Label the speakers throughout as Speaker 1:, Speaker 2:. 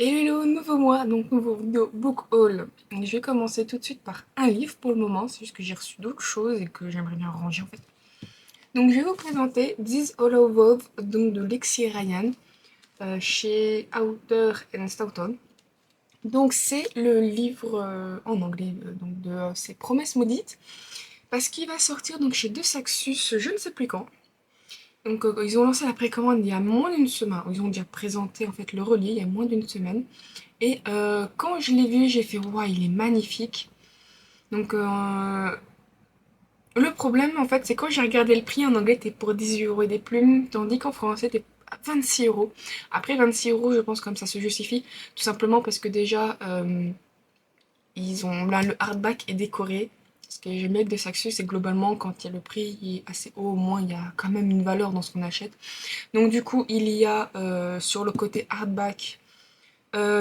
Speaker 1: Hello, nouveau mois, donc nouveau vidéo book haul. Donc, je vais commencer tout de suite par un livre pour le moment, c'est juste que j'ai reçu d'autres choses et que j'aimerais bien ranger en fait. Donc je vais vous présenter This Hollow World donc de Lexi Ryan chez Outer and Stoughton. Donc c'est le livre en anglais donc de ses promesses maudites parce qu'il va sortir donc chez De Saxus je ne sais plus quand. Donc ils ont lancé la précommande il y a moins d'une semaine, ils ont déjà présenté en fait le relié il y a moins d'une semaine. Et quand je l'ai vu, j'ai fait waouh, il est magnifique. Donc le problème en fait, c'est quand j'ai regardé le prix en anglais, t'es pour 18 € et des plumes, tandis qu'en français, t'es à 26 €. Après 26 €, je pense comme ça se justifie, tout simplement parce que déjà, ils ont là le hardback est décoré. Ce que j'aime bien avec De Saxus, c'est globalement quand il y a le prix il est assez haut, au moins il y a quand même une valeur dans ce qu'on achète. Donc du coup, il y a sur le côté hardback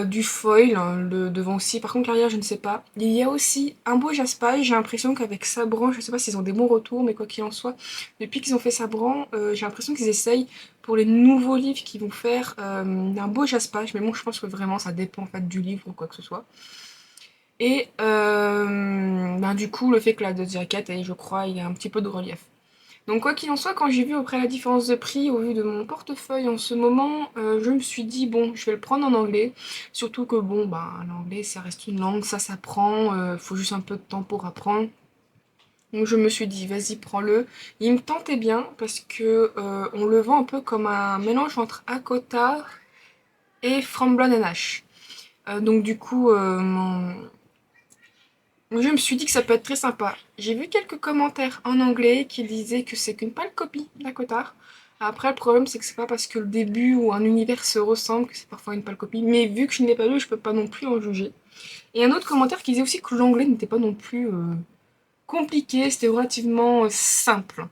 Speaker 1: du foil, hein, le devant aussi. Par contre, l'arrière, je ne sais pas. Il y a aussi un beau jaspage. J'ai l'impression qu'avec Sabran, je ne sais pas s'ils ont des bons retours, mais quoi qu'il en soit, depuis qu'ils ont fait Sabran, j'ai l'impression qu'ils essayent pour les nouveaux livres qu'ils vont faire un beau jaspage. Mais bon, je pense que vraiment, ça dépend en fait du livre ou quoi que ce soit. Et ben, du coup, le fait que la deuxième jaquette, et je crois, il y a un petit peu de relief. Donc quoi qu'il en soit, quand j'ai vu après la différence de prix au vu de mon portefeuille en ce moment, je me suis dit bon, je vais le prendre en anglais. Surtout que bon, bah l'anglais ça reste une langue, ça s'apprend, faut juste un peu de temps pour apprendre. Donc je me suis dit vas-y prends-le. Il me tentait bien parce que on le vend un peu comme un mélange entre Akota et From Blood and Ash. Donc du coup, je me suis dit que ça peut être très sympa. J'ai vu quelques commentaires en anglais qui disaient que c'est qu'une pâle copie d'Akotar. Après, le problème, c'est que c'est pas parce que le début ou un univers se ressemble que c'est parfois une pâle copie. Mais vu que je ne l'ai pas lu, je peux pas non plus en juger. Et un autre commentaire qui disait aussi que l'anglais n'était pas non plus compliqué, c'était relativement simple.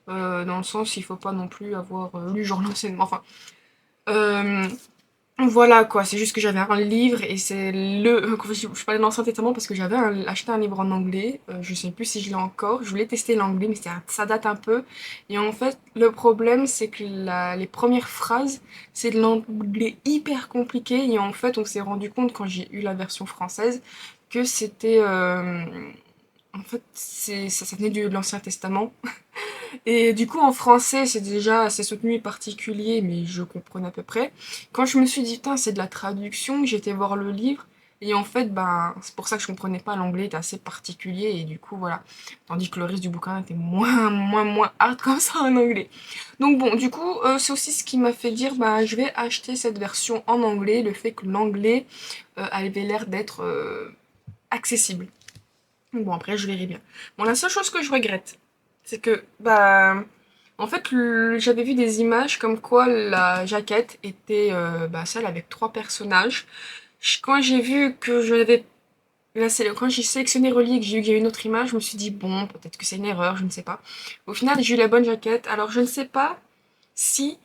Speaker 1: Dans le sens, il faut pas non plus avoir lu genre l'enseignement. Enfin, euh, voilà quoi, c'est juste que j'avais un livre et c'est je parlais de l'Ancien Testament parce que j'avais acheté un livre en anglais, je sais plus si je l'ai encore, je voulais tester l'anglais mais ça date un peu. Et en fait, le problème c'est que les premières phrases, c'est de l'anglais hyper compliqué et en fait, on s'est rendu compte quand j'ai eu la version française que c'était. En fait, ça venait de l'Ancien Testament. Et du coup, en français, c'est déjà assez soutenu et particulier, mais je comprenais à peu près. Quand je me suis dit, putain, c'est de la traduction, j'étais voir le livre, et en fait, ben, c'est pour ça que je comprenais pas, l'anglais était assez particulier, et du coup, voilà. Tandis que le reste du bouquin était moins hard comme ça en anglais. Donc bon, du coup, c'est aussi ce qui m'a fait dire, bah, je vais acheter cette version en anglais, le fait que l'anglais avait l'air d'être accessible. Bon, après, je verrai bien. Bon, la seule chose que je regrette, c'est que, bah, en fait, j'avais vu des images comme quoi la jaquette était bah, celle avec trois personnages. Quand j'ai vu que je l'avais. Quand j'ai sélectionné Relié et que j'ai vu qu'il y avait une autre image, je me suis dit, bon, peut-être que c'est une erreur, je ne sais pas. Au final, j'ai eu la bonne jaquette. Alors, je ne sais pas si,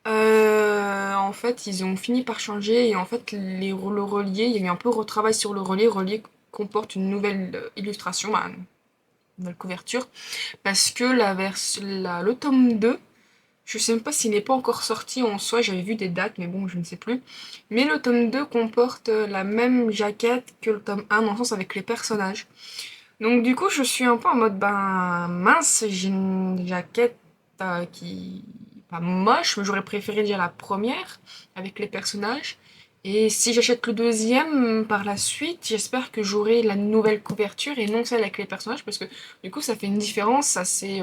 Speaker 1: en fait, ils ont fini par changer et en fait, le relié, il y a eu un peu de retravail sur le relié. Le relié comporte une nouvelle illustration, bah, une nouvelle couverture, parce que le tome 2, je sais même pas s'il n'est pas encore sorti en soi, j'avais vu des dates, mais bon, je ne sais plus. Mais le tome 2 comporte la même jaquette que le tome 1, dans le sens avec les personnages. Donc du coup, je suis un peu en mode, ben mince, j'ai une jaquette qui pas moche, mais j'aurais préféré déjà la première avec les personnages. Et si j'achète le deuxième par la suite, j'espère que j'aurai la nouvelle couverture et non celle avec les personnages, parce que du coup, ça fait une différence assez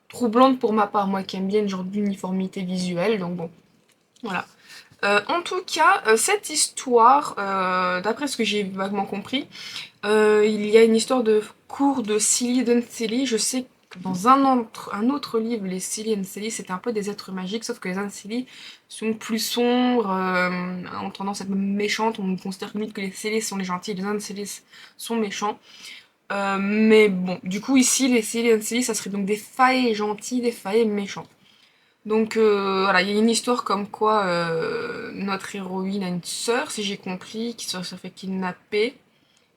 Speaker 1: troublante pour ma part, moi qui aime bien le genre d'uniformité visuelle. Donc bon, voilà. En tout cas, cette histoire, d'après ce que j'ai vaguement compris, il y a une histoire de cours de Silly and Silly. Je sais que dans un autre livre, les Silly and Silly, c'était un peu des êtres magiques, sauf que les Silly sont plus sombres, ont tendance à être méchantes. On considère limite que les Silly sont les gentils et les Silly sont méchants. Mais bon, du coup, ici, les Silly and Silly, ça serait donc des failles gentils, des failles méchants. Donc voilà, il y a une histoire comme quoi notre héroïne a une sœur, si j'ai compris, qui se fait kidnapper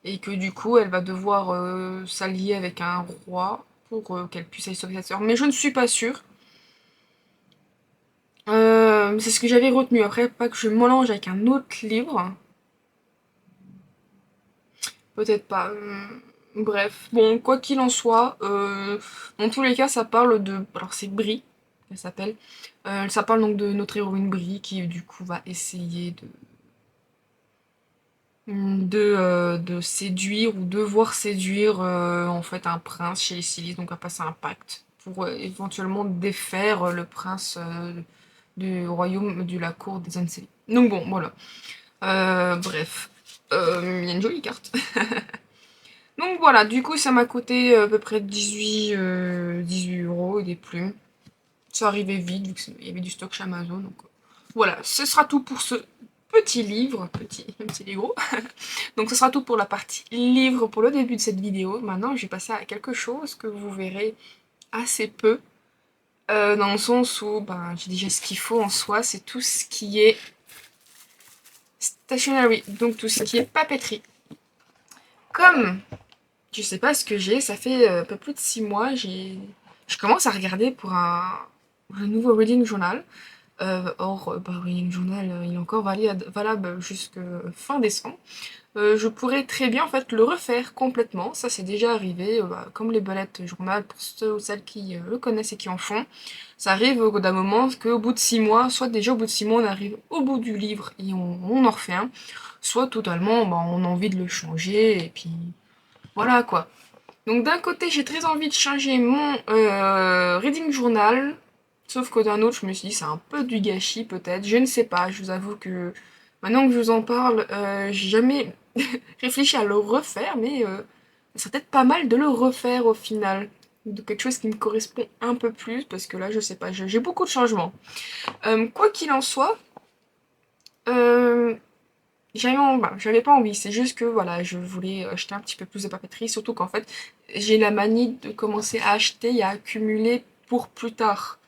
Speaker 1: et que du coup elle va devoir s'allier avec un roi pour qu'elle puisse aller sauver sa sœur. Mais je ne suis pas sûre. C'est ce que j'avais retenu. Après, pas que je mélange avec un autre livre. Peut-être pas. Bref. Bon, quoi qu'il en soit, dans tous les cas, ça parle de... Alors, c'est Brie, elle s'appelle. Ça parle donc de notre héroïne Brie qui, du coup, va essayer de séduire ou devoir séduire en fait un prince chez les Silice, donc à passer un pacte pour éventuellement défaire le prince du royaume de la cour des Unsullied. Donc bon, voilà. Bref, il y a une jolie carte. Donc voilà, du coup ça m'a coûté à peu près 18 euros et des plumes. Ça arrivait vite vu qu'il y avait du stock chez Amazon. Donc voilà, ce sera tout pour ce petit livre, petit, même s'il est gros. Donc ce sera tout pour la partie livre pour le début de cette vidéo. Maintenant je vais passer à quelque chose que vous verrez assez peu. Dans le sens où ben, j'ai déjà ce qu'il faut en soi, c'est tout ce qui est stationery, donc tout ce qui est papeterie. Comme je sais pas ce que j'ai, ça fait un peu plus de 6 mois, je commence à regarder pour un nouveau reading journal. Or, reading journal, il est encore valable jusque fin décembre. Je pourrais très bien en fait le refaire complètement, ça c'est déjà arrivé, comme les bullet journal pour ceux ou celles qui le connaissent et qui en font. Ça arrive au bout d'un moment qu'au bout de 6 mois, soit déjà au bout de 6 mois on arrive au bout du livre et on en refait un, soit totalement on a envie de le changer et puis voilà quoi. Donc d'un côté j'ai très envie de changer mon reading journal, sauf que d'un autre je me suis dit c'est un peu du gâchis peut-être, je ne sais pas, je vous avoue que maintenant que je vous en parle, j'ai jamais réfléchi à le refaire, mais ça serait peut-être pas mal de le refaire au final. De quelque chose qui me correspond un peu plus, parce que là, je sais pas, j'ai beaucoup de changements. Quoi qu'il en soit, euh, j'avais pas envie, c'est juste que voilà, je voulais acheter un petit peu plus de papeterie, surtout qu'en fait, j'ai la manie de commencer à acheter et à accumuler pour plus tard.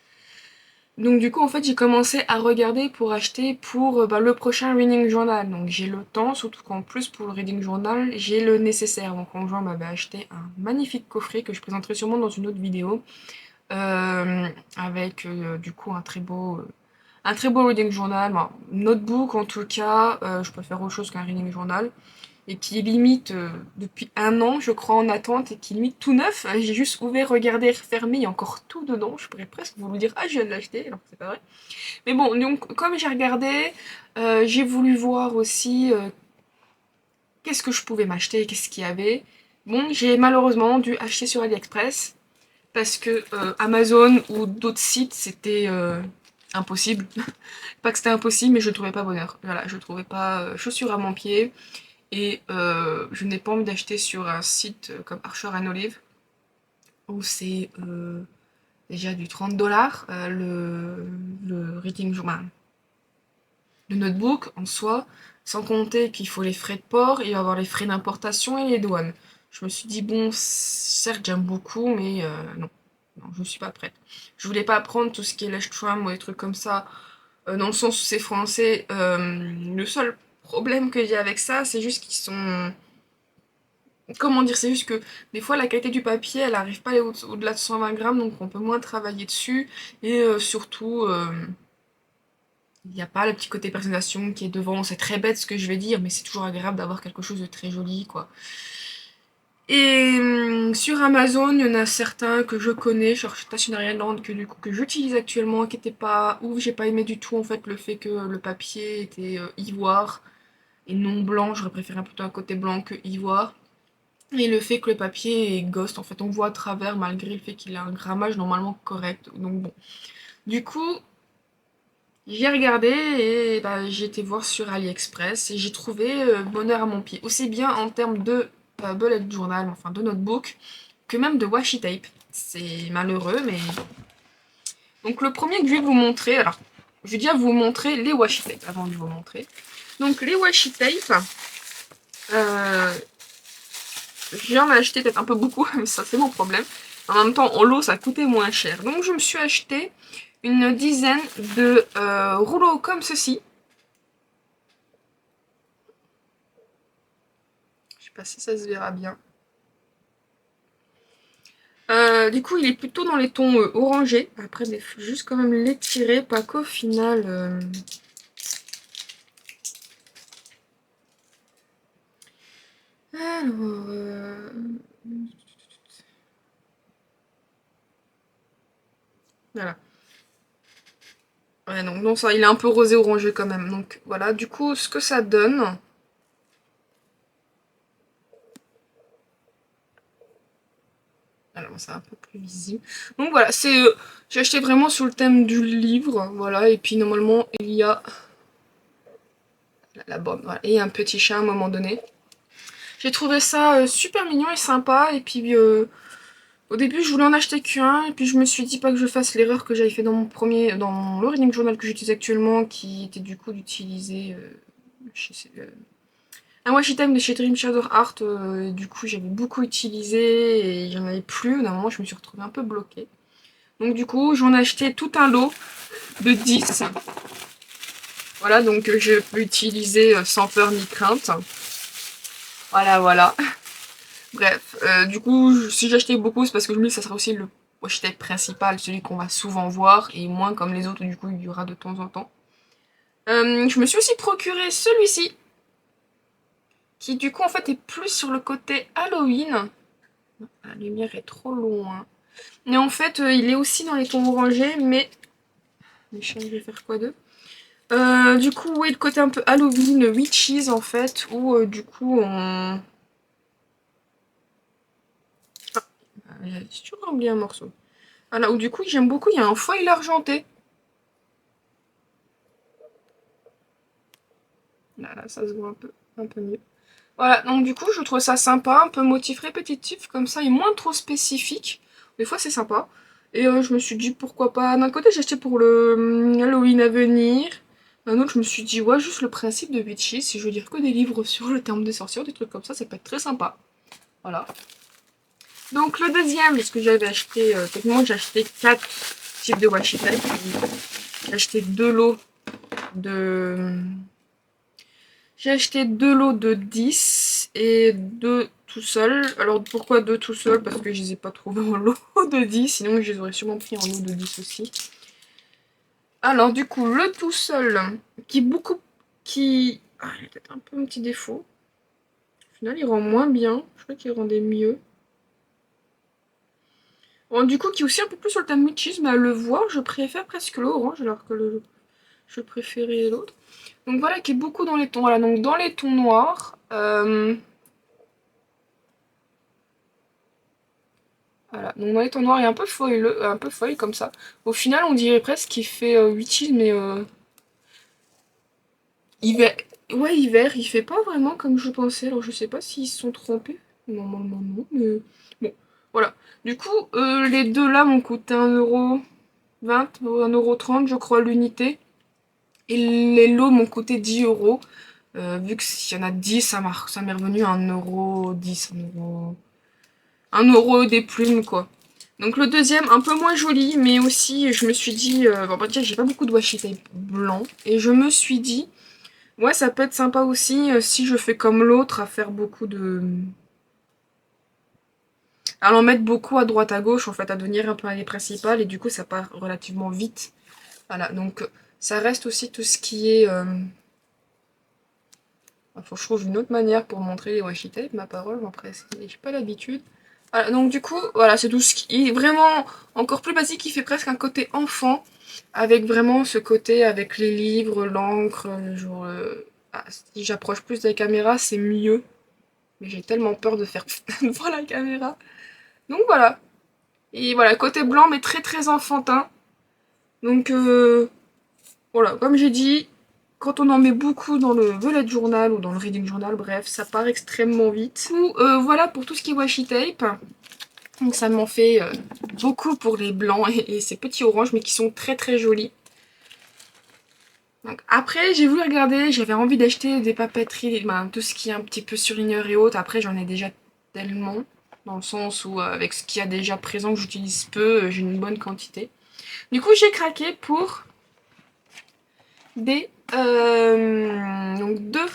Speaker 1: Donc du coup en fait j'ai commencé à regarder pour acheter pour le prochain reading journal. Donc j'ai le temps, surtout qu'en plus pour le reading journal j'ai le nécessaire. Mon conjoint m'avait acheté un magnifique coffret que je présenterai sûrement dans une autre vidéo. Avec du coup un très beau reading journal, notebook en tout cas, je préfère autre chose qu'un reading journal et qui est limite depuis 1 an, je crois, en attente et qui est limite tout neuf. J'ai juste ouvert, regardé, refermé, il y a encore tout dedans. Je pourrais presque vous dire, ah, je viens de l'acheter, alors que c'est pas vrai. Mais bon, donc, comme j'ai regardé, j'ai voulu voir aussi qu'est-ce que je pouvais m'acheter, qu'est-ce qu'il y avait. Bon, j'ai malheureusement dû acheter sur AliExpress parce que Amazon ou d'autres sites, c'était impossible. Pas que c'était impossible, mais je ne trouvais pas bonheur. Voilà, je ne trouvais pas chaussures à mon pied. Et je n'ai pas envie d'acheter sur un site comme Archer and Olive, où c'est déjà du 30 $ le reading journal. Le notebook en soi, sans compter qu'il faut les frais de port, il va y avoir les frais d'importation et les douanes. Je me suis dit, bon, certes j'aime beaucoup, mais non. Non, je ne suis pas prête. Je voulais pas prendre tout ce qui est Lechtram ou des trucs comme ça, dans le sens où c'est français. Le seul problème que j'ai avec ça, c'est juste qu'ils sont... Comment dire, c'est juste que des fois la qualité du papier elle arrive pas au-delà de 120 grammes donc on peut moins travailler dessus et surtout il n'y a pas le petit côté personnalisation qui est devant, c'est très bête ce que je vais dire mais c'est toujours agréable d'avoir quelque chose de très joli quoi. Et sur Amazon il y en a certains que je connais, genre Stationery Island que du coup que j'utilise actuellement qui était pas ouf, j'ai pas aimé du tout en fait le fait que le papier était ivoire et non blanc, j'aurais préféré plutôt un côté blanc que ivoire. Et le fait que le papier est ghost, en fait, on voit à travers malgré le fait qu'il a un grammage normalement correct. Donc bon. Du coup, j'ai regardé et j'ai été voir sur AliExpress et j'ai trouvé bonheur à mon pied. Aussi bien en termes de bullet journal, enfin de notebook, que même de washi tape. C'est malheureux, mais... Donc le premier que je vais vous montrer, alors, je vais déjà vous montrer les washi tape avant de vous montrer. Donc les washi tape, j'en ai acheté peut-être un peu beaucoup, mais ça c'est mon problème. En même temps, en lot, ça coûtait moins cher. Donc je me suis acheté une dizaine de rouleaux comme ceci. Je sais pas si ça se verra bien. Du coup, il est plutôt dans les tons orangés. Après, il faut juste quand même l'étirer, pas qu'au final. Alors, voilà. Ouais, donc non, ça, il est un peu rosé orangé quand même. Donc voilà, du coup, ce que ça donne. Alors, c'est un peu plus visible. Donc voilà, c'est j'ai acheté vraiment sur le thème du livre, voilà. Et puis normalement, il y a la bonne, voilà, et un petit chat à un moment donné. J'ai trouvé ça super mignon et sympa. Et puis au début, je voulais en acheter qu'un, et puis je me suis dit pas que je fasse l'erreur que j'avais fait dans mon premier, dans le reading journal que j'utilise actuellement, qui était du coup d'utiliser un washi time de chez Dream Shadow Art. Du coup, j'avais beaucoup utilisé et j'en avais plus. D'un moment, je me suis retrouvée un peu bloquée. Donc du coup, j'en ai acheté tout un lot de 10. Voilà, donc je peux utiliser sans peur ni crainte. Voilà, voilà. Bref, du coup, si j'ai acheté beaucoup, c'est parce que je me dis que ça sera aussi le washi tape principal, celui qu'on va souvent voir, et moins comme les autres, du coup, il y aura de temps en temps. Je me suis aussi procuré celui-ci, qui du coup, en fait, est plus sur le côté Halloween. La lumière est trop loin. Et en fait, il est aussi dans les tons orangés, mais... Les chiens, je vais faire quoi d'eux? Du coup, oui, le côté un peu Halloween, witches, en fait, où du coup, on... J'ai toujours oublié un morceau. Voilà, où du coup, j'aime beaucoup, il y a un foil argenté. Là, ça se voit un peu mieux. Voilà, donc du coup, je trouve ça sympa, un peu motif répétitif, comme ça, et moins trop spécifique. Des fois, c'est sympa. Et je me suis dit, pourquoi pas. D'un côté, j'ai acheté pour le Halloween à venir. D'un autre, je me suis dit, ouais, juste le principe de Witchy, si je veux dire que des livres sur le terme des sorcières, des trucs comme ça peut être très sympa. Voilà. Donc, le deuxième, ce que j'avais acheté, techniquement, j'ai acheté 4 types de washi tape. J'ai acheté 2 lots de J'ai acheté 2 lots de 10 et 2 tout seul. Alors pourquoi 2 tout seul? Parce que je les ai pas trouvés en lot de 10, sinon je les aurais sûrement pris en lot de 10 aussi. Alors du coup, le tout seul, qui est beaucoup... qui... Ah, il a peut-être un peu un petit défaut. Au final, il rend moins bien. Je crois qu'il rendait mieux. Bon, du coup, qui est aussi un peu plus sur le thème witches, mais à le voir, je préfère presque l'orange, alors que je préférais l'autre. Donc voilà, qui est beaucoup dans les tons. Voilà, donc dans les tons noirs... Voilà, donc dans les tons noirs, il est un peu foil comme ça. Au final, on dirait presque qu'il fait witchy, mais hiver. Ouais, hiver, il fait pas vraiment comme je pensais. Alors je sais pas s'ils se sont trompés. Normalement non, mais bon, voilà. Du coup, les deux là m'ont coûté 1,20 €, 1,30 € je crois l'unité. Et les lots m'ont coûté 10 €. Vu qu'il y en a 10, ça m'est revenu à 1,10 €, 1 € des plumes quoi. Donc le deuxième, un peu moins joli, mais aussi je me suis dit, bon bah déjà j'ai pas beaucoup de washi tape blanc, et je me suis dit, ouais ça peut être sympa aussi si je fais comme l'autre, à faire beaucoup de... à en mettre beaucoup à droite à gauche, en fait, à devenir un peu l'année principale, et du coup ça part relativement vite. Voilà, donc ça reste aussi tout ce qui est... Faut que je trouve une autre manière pour montrer les washi tape, ma parole, après j'ai pas l'habitude. Voilà, donc du coup, voilà, c'est tout ce qui est vraiment encore plus basique, qui fait presque un côté enfant, avec vraiment ce côté avec les livres, l'encre, genre... si j'approche plus de la caméra, c'est mieux. Mais j'ai tellement peur de faire devant la caméra. Donc voilà. Et voilà, côté blanc, mais très très enfantin. Donc voilà, comme j'ai dit, quand on en met beaucoup dans le bullet journal ou dans le reading journal, bref, ça part extrêmement vite. Du coup, voilà pour tout ce qui est washi tape. Donc ça m'en fait beaucoup pour les blancs et ces petits oranges, mais qui sont très très jolis. Donc après, j'ai voulu regarder, j'avais envie d'acheter des papeteries, ben, tout ce qui est un petit peu surligneur et autres. Après, j'en ai déjà tellement, dans le sens où avec ce qu'il y a déjà présent que j'utilise peu, j'ai une bonne quantité. Du coup, j'ai craqué pour des donc deux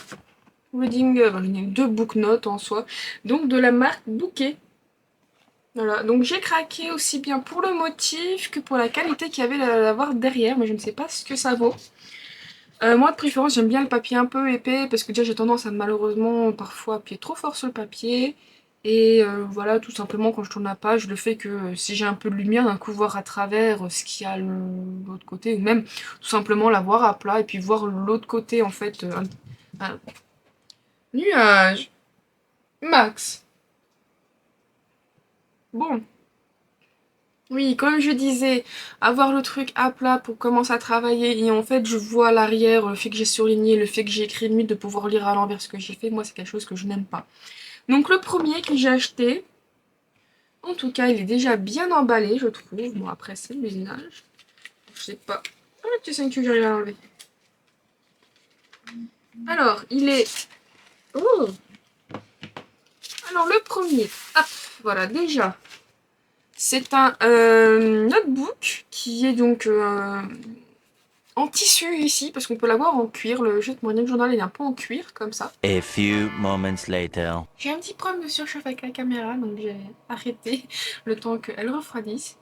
Speaker 1: reading, deux book notes en soi, donc de la marque Bouquet. Voilà, donc j'ai craqué aussi bien pour le motif que pour la qualité qu'il y avait à l'avoir derrière, mais je ne sais pas ce que ça vaut. Moi de préférence j'aime bien le papier un peu épais parce que déjà j'ai tendance à malheureusement parfois appuyer trop fort sur le papier. Et voilà, tout simplement quand je tourne la page, le fait que si j'ai un peu de lumière, d'un coup voir à travers ce qu'il y a de l'autre côté, ou même tout simplement la voir à plat et puis voir l'autre côté en fait. Un nuage. Max. Bon. Oui, comme je disais, avoir le truc à plat pour commencer à travailler et en fait je vois à l'arrière le fait que j'ai surligné, le fait que j'ai écrit limite de pouvoir lire à l'envers ce que j'ai fait, moi c'est quelque chose que je n'aime pas. Donc le premier que j'ai acheté, en tout cas il est déjà bien emballé je trouve, bon après c'est le l'usinage, je sais pas, ah le petit ceinture j'arrive à l'enlever. Alors il est, oh, alors le premier, hop, voilà déjà, c'est un notebook qui est donc en tissu ici, parce qu'on peut l'avoir en cuir. Le jeu de moyen journal est un peu en cuir, comme ça.
Speaker 2: A few moments later.
Speaker 1: J'ai un petit problème de surchauffe avec la caméra, donc j'ai arrêté le temps qu'elle refroidisse.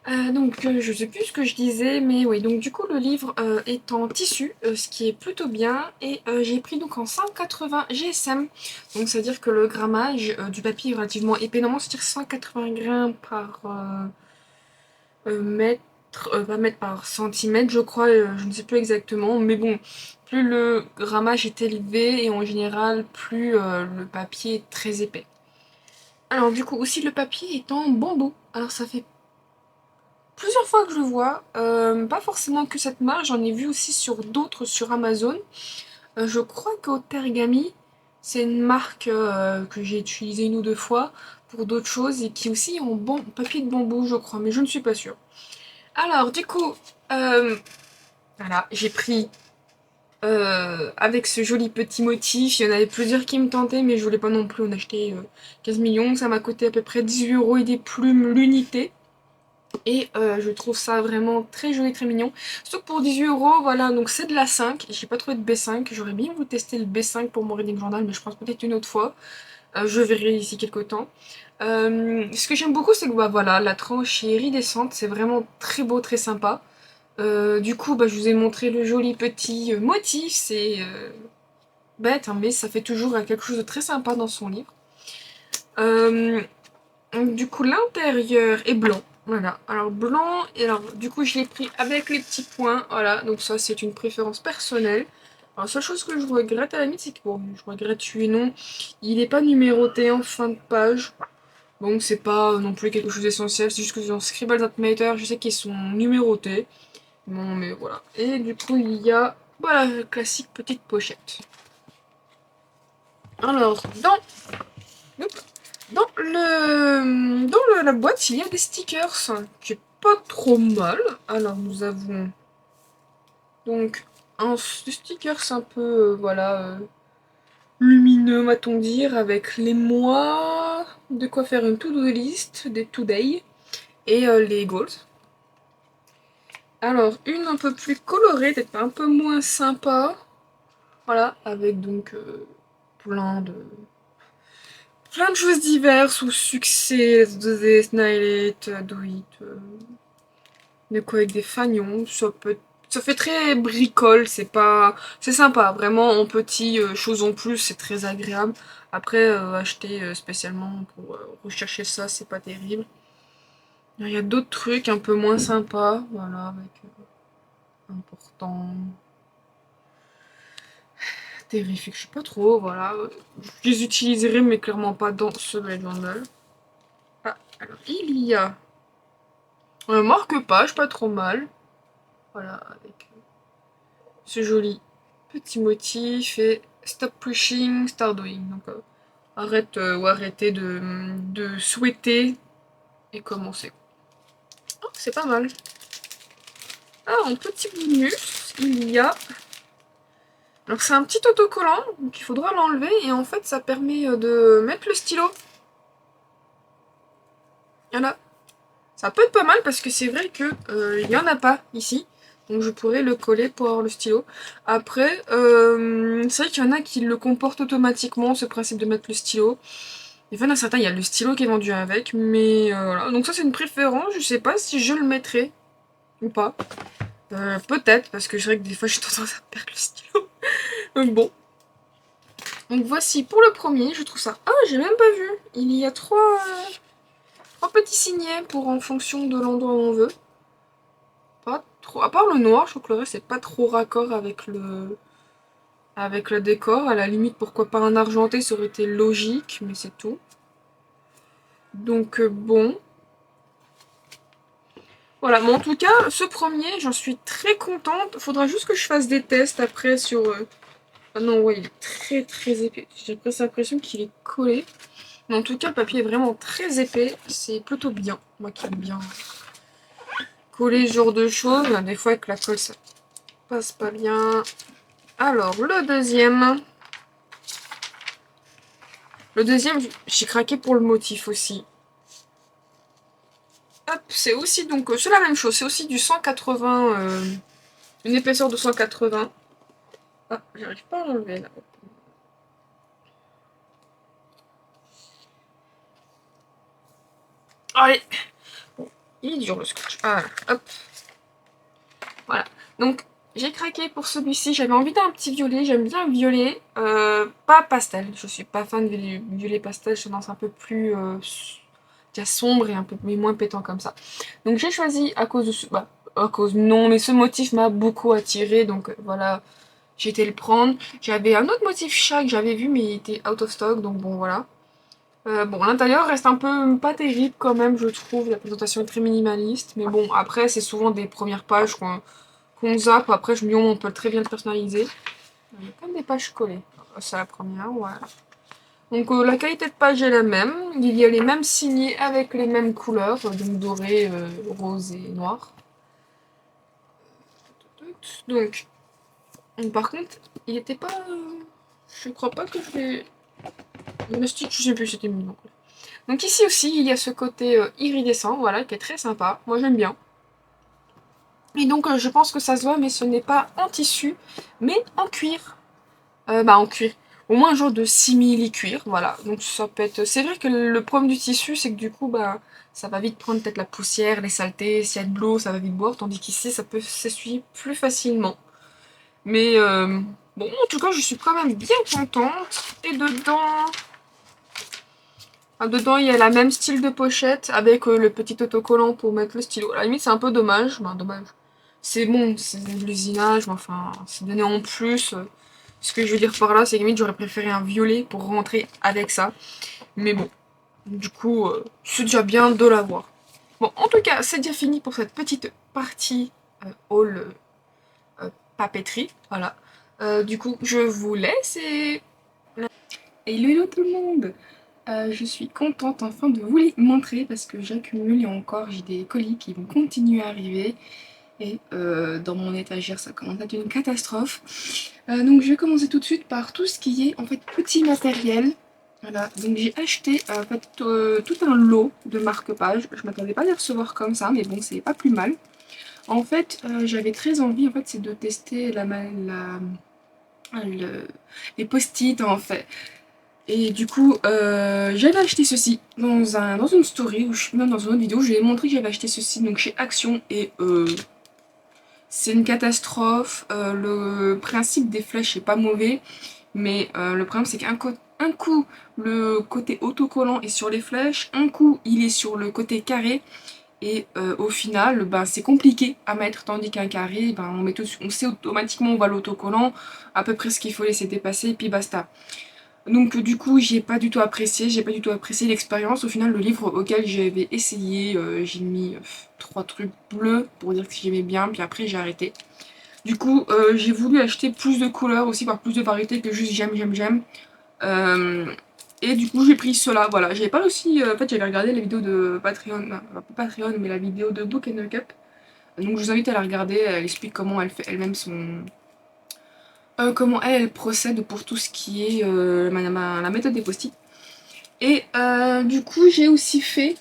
Speaker 1: Je sais plus ce que je disais, mais oui, donc du coup le livre est en tissu, ce qui est plutôt bien, et j'ai pris donc en 180 GSM, donc c'est à dire que le grammage du papier est relativement épais, normalement c'est-à-dire 180 grains par mètre, pas mètre par centimètre, je crois, je ne sais plus exactement, mais bon, plus le grammage est élevé et en général, plus le papier est très épais. Alors du coup, aussi le papier est en bambou. Alors ça fait plusieurs fois que je le vois, pas forcément que cette marque, j'en ai vu aussi sur d'autres sur Amazon. Je crois qu'Otergami, c'est une marque que j'ai utilisée une ou deux fois pour d'autres choses et qui est aussi en papier de bambou, je crois, mais je ne suis pas sûre. Alors, du coup, euh, voilà, j'ai pris avec ce joli petit motif. Il y en avait plusieurs qui me tentaient, mais je voulais pas non plus en acheter 15 millions. Ça m'a coûté à peu près 18 € et des plumes l'unité. Et je trouve ça vraiment très joli, très mignon. Surtout que pour 18 €, voilà, donc c'est de la 5. J'ai pas trouvé de B5. J'aurais bien voulu tester le B5 pour mon reading journal, mais je pense peut-être une autre fois. Je verrai d'ici quelques temps. Ce que j'aime beaucoup, c'est que bah, voilà, la tranche est iridescente. C'est vraiment très beau, très sympa. Du coup, bah, je vous ai montré le joli petit motif. C'est bête, hein, mais ça fait toujours quelque chose de très sympa dans son livre. Euh, du coup, l'intérieur est blanc. Voilà, alors blanc, et alors du coup, je l'ai pris avec les petits points. Voilà, donc ça, c'est une préférence personnelle. Alors, la seule chose que je regrette à la limite, c'est que bon, je regrette oui et non, il n'est pas numéroté en fin de page. Donc, c'est pas non plus quelque chose d'essentiel. C'est juste que dans Scribble Matter, je sais qu'ils sont numérotés. Bon, mais voilà. Et du coup, il y a voilà, la classique petite pochette. Alors, la boîte, il y a des stickers qui est pas trop mal. Alors, nous avons donc des stickers un peu, lumineux, va-t-on dire, avec les mois, de quoi faire une to-do list, des today, et les goals. Alors, une un peu plus colorée, peut-être un peu moins sympa. Voilà, avec donc plein de choses diverses, ou succès, do this, nail it, do it, de quoi avec des fagnons, ça fait très bricole, c'est sympa, vraiment en petit, chose en plus, c'est très agréable. Après, acheter spécialement pour rechercher ça, c'est pas terrible. Il y a d'autres trucs un peu moins sympas, voilà, avec important, terrifique, je sais pas trop, voilà. Je les utiliserai, mais clairement pas dans ce journal. Ah, alors il y a un marque-page, pas trop mal. Voilà, avec ce joli petit motif et stop pushing, start doing. Donc arrête ou arrêtez de souhaiter et commencer. Oh, c'est pas mal. Ah, en petit bonus, il y a. Alors c'est un petit autocollant, donc il faudra l'enlever et en fait ça permet de mettre le stylo. Voilà. Ça peut être pas mal parce que c'est vrai que il y en a pas ici. Donc je pourrais le coller pour avoir le stylo. Après, c'est vrai qu'il y en a qui le comportent automatiquement, ce principe de mettre le stylo. Il y en a certains, il y a le stylo qui est vendu avec, mais voilà. Donc ça c'est une préférence, je sais pas si je le mettrai ou pas. Peut-être, parce que je dirais que des fois j'ai tendance à perdre le stylo. Donc bon. Donc voici pour le premier, je trouve ça... Ah, j'ai même pas vu. Il y a trois petits signets pour en fonction de l'endroit où on veut. Pas trop... À part le noir, je trouve que le reste c'est pas trop raccord avec le décor. À la limite, pourquoi pas un argenté, ça aurait été logique, mais c'est tout. Donc bon. Voilà, mais en tout cas, ce premier, j'en suis très contente. Faudra juste que je fasse des tests après sur... Ah non, ouais, il est très très épais. J'ai presque l'impression qu'il est collé. Mais en tout cas, le papier est vraiment très épais. C'est plutôt bien. Moi qui aime bien coller ce genre de choses. Des fois, avec la colle, ça passe pas bien. Alors, le deuxième. Le deuxième, j'ai craqué pour le motif aussi. Hop, c'est aussi donc... c'est la même chose. C'est aussi du 180... une épaisseur de 180. Ah, j'arrive pas à l'enlever là. Allez. Bon, il est dur le scotch. Ah, hop. Voilà. Donc, j'ai craqué pour celui-ci. J'avais envie d'un petit violet. J'aime bien le violet. Pas pastel. Je suis pas fan du violet pastel. Je tendance un peu plus sombre et un peu moins pétant comme ça. Donc, j'ai choisi à cause de ce... Bah, à cause... Non, mais ce motif m'a beaucoup attiré. Donc, voilà. J'ai été le prendre. J'avais un autre motif chat que j'avais vu, mais il était out of stock. Donc, bon, voilà. Bon, l'intérieur reste un peu pas terrible quand même, je trouve. La présentation est très minimaliste. Mais bon, après, c'est souvent des premières pages qu'on zappe. Après, je me dis, oh, on peut très bien le personnaliser. Il y a comme des pages collées. C'est la première, voilà. Donc, la qualité de page est la même. Il y a les mêmes signés avec les mêmes couleurs. Donc, doré, rose et noir. Donc, par contre, il était pas... je crois pas que j'ai... Le stitch, je sais plus, c'était mignon. Donc ici aussi, il y a ce côté iridescent, voilà, qui est très sympa. Moi, j'aime bien. Et donc, je pense que ça se voit, mais ce n'est pas en tissu, mais en cuir. En cuir. Au moins un genre de simili-cuir, voilà. Donc ça peut être... C'est vrai que le problème du tissu, c'est que du coup, ça va vite prendre peut-être la poussière, les saletés. S'il y a de l'eau, ça va vite boire, tandis qu'ici, ça peut s'essuyer plus facilement. Mais bon, en tout cas, je suis quand même bien contente. Et dedans... Dedans, il y a la même style de pochette avec le petit autocollant pour mettre le stylo. À la limite, c'est un peu dommage. Dommage. C'est bon, c'est de l'usinage, mais enfin, c'est donné en plus. Ce que je veux dire par là, c'est que limite, j'aurais préféré un violet pour rentrer avec ça. Mais bon, du coup, c'est déjà bien de l'avoir. Bon, en tout cas, c'est déjà fini pour cette petite partie haul papeterie. Voilà. Du coup, je vous laisse et... Hello tout le monde. Je suis contente enfin de vous les montrer parce que j'accumule et encore j'ai des colis qui vont continuer à arriver et dans mon étagère ça commence à être une catastrophe. Donc je vais commencer tout de suite par tout ce qui est en fait petit matériel. Voilà, donc j'ai acheté en fait, tout un lot de marque-pages. Je m'attendais pas à les recevoir comme ça, mais bon, c'est pas plus mal. En fait, j'avais très envie, en fait, c'est de tester les post-it en fait. Et du coup, j'avais acheté ceci dans une story, ou même dans une autre vidéo, je lui ai montré que j'avais acheté ceci donc chez Action et c'est une catastrophe. Le principe des flèches est pas mauvais, mais le problème c'est qu'un coup le côté autocollant est sur les flèches, un coup il est sur le côté carré. Et au final, c'est compliqué à mettre, tandis qu'un carré, on sait automatiquement où va l'autocollant, à peu près ce qu'il faut laisser dépasser, et puis basta. Donc du coup j'ai pas du tout apprécié, l'expérience. Au final le livre auquel j'avais essayé, j'ai mis 3 trucs bleus pour dire que j'aimais bien, puis après j'ai arrêté. Du coup j'ai voulu acheter plus de couleurs aussi, par plus de variétés que juste j'aime. Et du coup j'ai pris cela, voilà. J'avais pas aussi, en fait j'avais regardé la vidéo de Patreon, pas Patreon mais la vidéo de Book and a Cup. Donc je vous invite à la regarder, elle explique comment elle fait elle-même comment elle procède pour tout ce qui est la méthode des post-it. Et du coup j'ai aussi fait,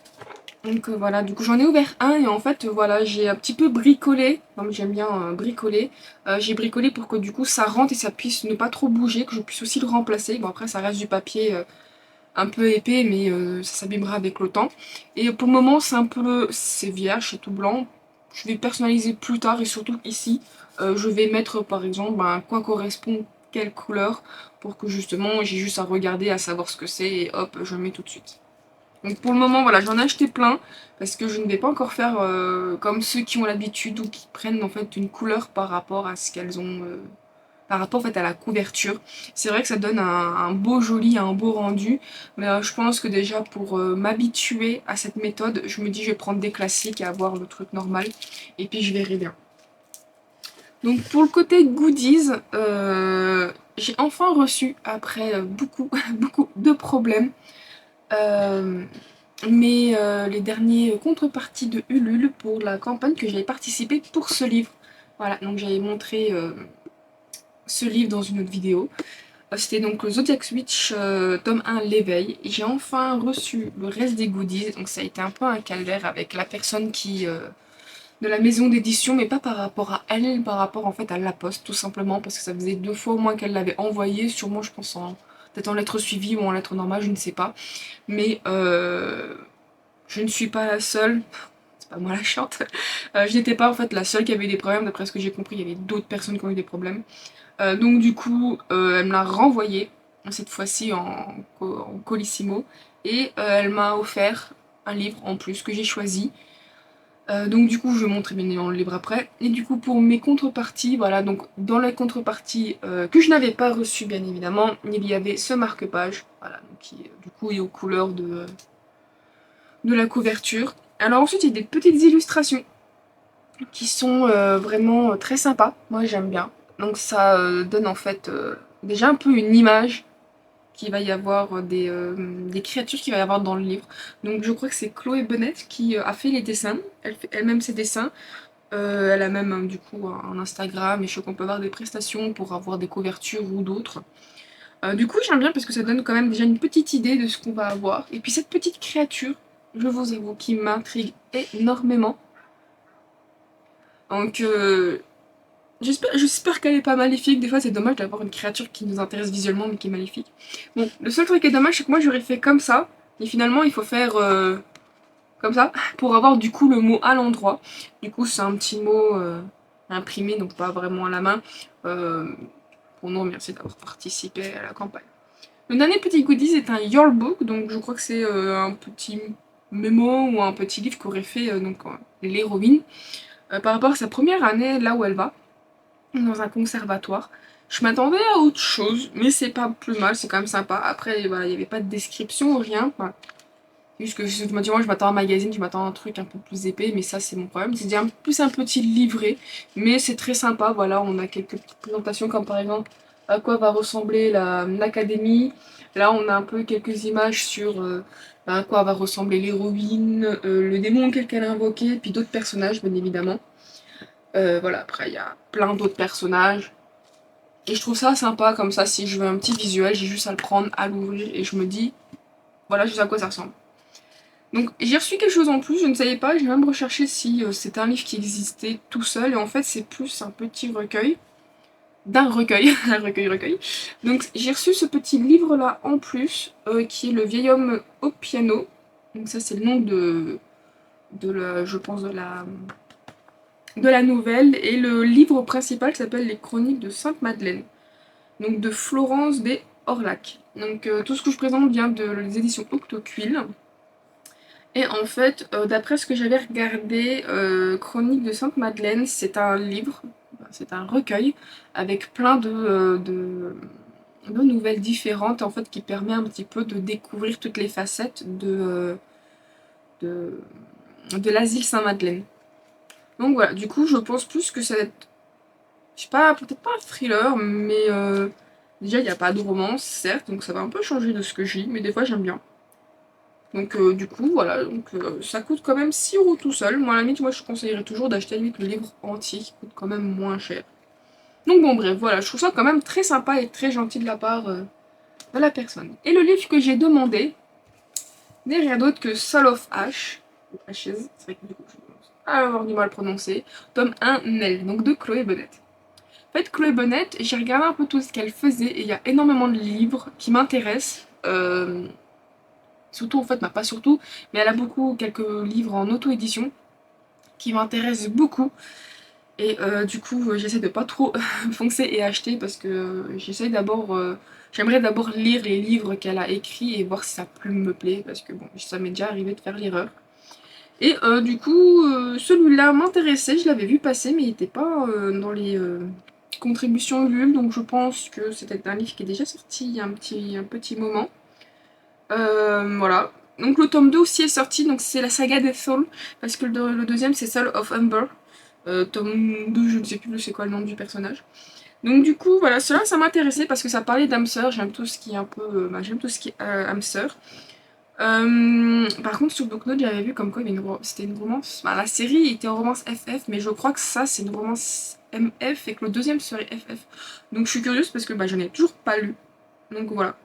Speaker 1: donc voilà, du coup j'en ai ouvert un et en fait voilà j'ai un petit peu bricolé, comme j'aime bien bricoler, j'ai bricolé pour que du coup ça rentre et ça puisse ne pas trop bouger, que je puisse aussi le remplacer. Bon après ça reste du papier un peu épais, mais ça s'abîmera avec le temps. Et pour le moment, c'est vierge, c'est tout blanc. Je vais personnaliser plus tard et surtout ici, je vais mettre par exemple ben, quoi correspond quelle couleur pour que justement j'ai juste à regarder, à savoir ce que c'est et hop, je mets tout de suite. Donc pour le moment, voilà, j'en ai acheté plein parce que je ne vais pas encore faire comme ceux qui ont l'habitude ou qui prennent en fait une couleur par rapport à ce qu'elles ont, par rapport en fait à la couverture. C'est vrai que ça donne un beau joli, un beau rendu, mais je pense que déjà pour m'habituer à cette méthode, je me dis je vais prendre des classiques et avoir le truc normal et puis je verrai bien. Donc pour le côté goodies, j'ai enfin reçu après beaucoup beaucoup de problèmes euh, mais les derniers contreparties de Ulule pour la campagne que j'avais participé pour ce livre. Voilà, donc j'avais montré ce livre dans une autre vidéo. C'était donc le Zodiac Switch tome 1 l'éveil. J'ai enfin reçu le reste des goodies, donc ça a été un peu un calvaire avec la personne qui de la maison d'édition, mais pas par rapport à elle, par rapport en fait à la poste, tout simplement, parce que ça faisait 2 fois au moins qu'elle l'avait envoyé, sûrement je pense peut-être en lettre suivie ou en lettre normale, je ne sais pas. Mais je ne suis pas la seule, c'est pas moi la chiante. Je n'étais pas en fait la seule qui avait des problèmes, d'après ce que j'ai compris, il y avait d'autres personnes qui ont eu des problèmes. Donc du coup, elle me l'a renvoyé, cette fois-ci en colissimo, et elle m'a offert un livre en plus que j'ai choisi. Donc du coup, je vais montrer bien évidemment le livre après. Et du coup, pour mes contreparties, voilà, donc dans les contreparties que je n'avais pas reçues bien évidemment, il y avait ce marque-page, voilà, donc qui du coup est aux couleurs de la couverture. Alors ensuite, il y a des petites illustrations qui sont vraiment très sympas. Moi, j'aime bien. Donc ça donne en fait déjà un peu une image qu'il va y avoir des créatures qu'il va y avoir dans le livre. Donc je crois que c'est Chloé Bennett qui a fait les dessins. Elle fait elle-même ses dessins. Elle a même du coup un Instagram et je sais qu'on peut avoir des prestations pour avoir des couvertures ou d'autres. Du coup, j'aime bien parce que ça donne quand même déjà une petite idée de ce qu'on va avoir. Et puis cette petite créature, je vous avoue, qui m'intrigue énormément. Donc, j'espère qu'elle est pas maléfique. Des fois, c'est dommage d'avoir une créature qui nous intéresse visuellement mais qui est maléfique. Bon, le seul truc qui est dommage, c'est que moi j'aurais fait comme ça. Et finalement, il faut faire comme ça pour avoir du coup le mot à l'endroit. Du coup, c'est un petit mot imprimé, donc pas vraiment à la main. Pour nous remercier d'avoir participé à la campagne. Le dernier petit goodies est un Your Book, donc je crois que c'est un petit mémo ou un petit livre qu'aurait fait l'héroïne par rapport à sa première année là où elle va, dans un conservatoire. Je m'attendais à autre chose, mais c'est pas plus mal, c'est quand même sympa. Après, voilà, il n'y avait pas de description ou rien. Enfin, juste que moi, je m'attends à un magazine, je m'attends à un truc un peu plus épais, mais ça, c'est mon problème. C'est déjà plus un petit livret, mais c'est très sympa. Voilà, on a quelques petites présentations, comme par exemple à quoi va ressembler l'académie. Là, on a un peu quelques images sur à quoi va ressembler l'héroïne, le démon qu'elle a invoqué, puis d'autres personnages, bien évidemment. Voilà, après, il y a plein d'autres personnages. Et je trouve ça sympa, comme ça, si je veux un petit visuel, j'ai juste à le prendre, à l'ouvrir, et je me dis, voilà, je sais à quoi ça ressemble. Donc j'ai reçu quelque chose en plus, je ne savais pas, j'ai même recherché si c'était un livre qui existait tout seul, et en fait c'est plus un petit recueil, d'un recueil, un recueil. Donc j'ai reçu ce petit livre là en plus, qui est Le vieil homme au piano. Donc ça c'est le nom je pense de la nouvelle, et le livre principal s'appelle Les Chroniques de Sainte-Madeleine, donc de Florence des Orlac. Donc tout ce que je présente vient des éditions Octoquille. Et en fait, d'après ce que j'avais regardé, Chronique de Sainte-Madeleine, c'est un livre, c'est un recueil avec plein de nouvelles différentes en fait qui permet un petit peu de découvrir toutes les facettes de, de l'asile Saint-Madeleine. Donc voilà, du coup je pense plus que ça va être, je sais pas, peut-être pas un thriller, mais déjà il n'y a pas de romance, certes, donc ça va un peu changer de ce que j'ai, mais des fois j'aime bien. Donc du coup voilà, donc ça coûte quand même 6 € tout seul. Moi à la limite, moi je conseillerais toujours d'acheter à la limite le livre entier qui coûte quand même moins cher. Donc bon bref, voilà, je trouve ça quand même très sympa et très gentil de la part de la personne. Et le livre que j'ai demandé n'est rien d'autre que Soul of Ash. Ashes, c'est vrai que du coup je vais avoir du mal à le prononcer. Tome 1 Nell, donc de Chloé Bennett. En fait, Chloé Bennett, j'ai regardé un peu tout ce qu'elle faisait et il y a énormément de livres qui m'intéressent. Surtout en fait, bah, pas surtout, mais elle a quelques livres en auto-édition qui m'intéressent beaucoup. Et du coup, j'essaie de pas trop foncer et acheter parce que j'aimerais d'abord lire les livres qu'elle a écrits et voir si sa plume me plaît parce que bon, ça m'est déjà arrivé de faire l'erreur. Et du coup, celui-là m'intéressait, je l'avais vu passer, mais il n'était pas dans les contributions Ulule, donc je pense que c'était un livre qui est déjà sorti il y a un petit moment. Voilà. Donc le tome 2 aussi est sorti, donc c'est la saga des Souls, parce que le deuxième c'est Soul of Amber. Tome 2, je ne sais plus c'est quoi le nom du personnage. Donc du coup, voilà, cela ça m'intéressait parce que ça parlait d'âme sœur, j'aime tout ce qui est un peu... j'aime tout ce qui est âme sœur. Par contre, sur Booknote, j'avais vu comme quoi c'était une romance. Enfin, la série était en romance FF, mais je crois que ça, c'est une romance MF et que le deuxième serait FF. Donc je suis curieuse parce que j'en ai toujours pas lu. Donc voilà.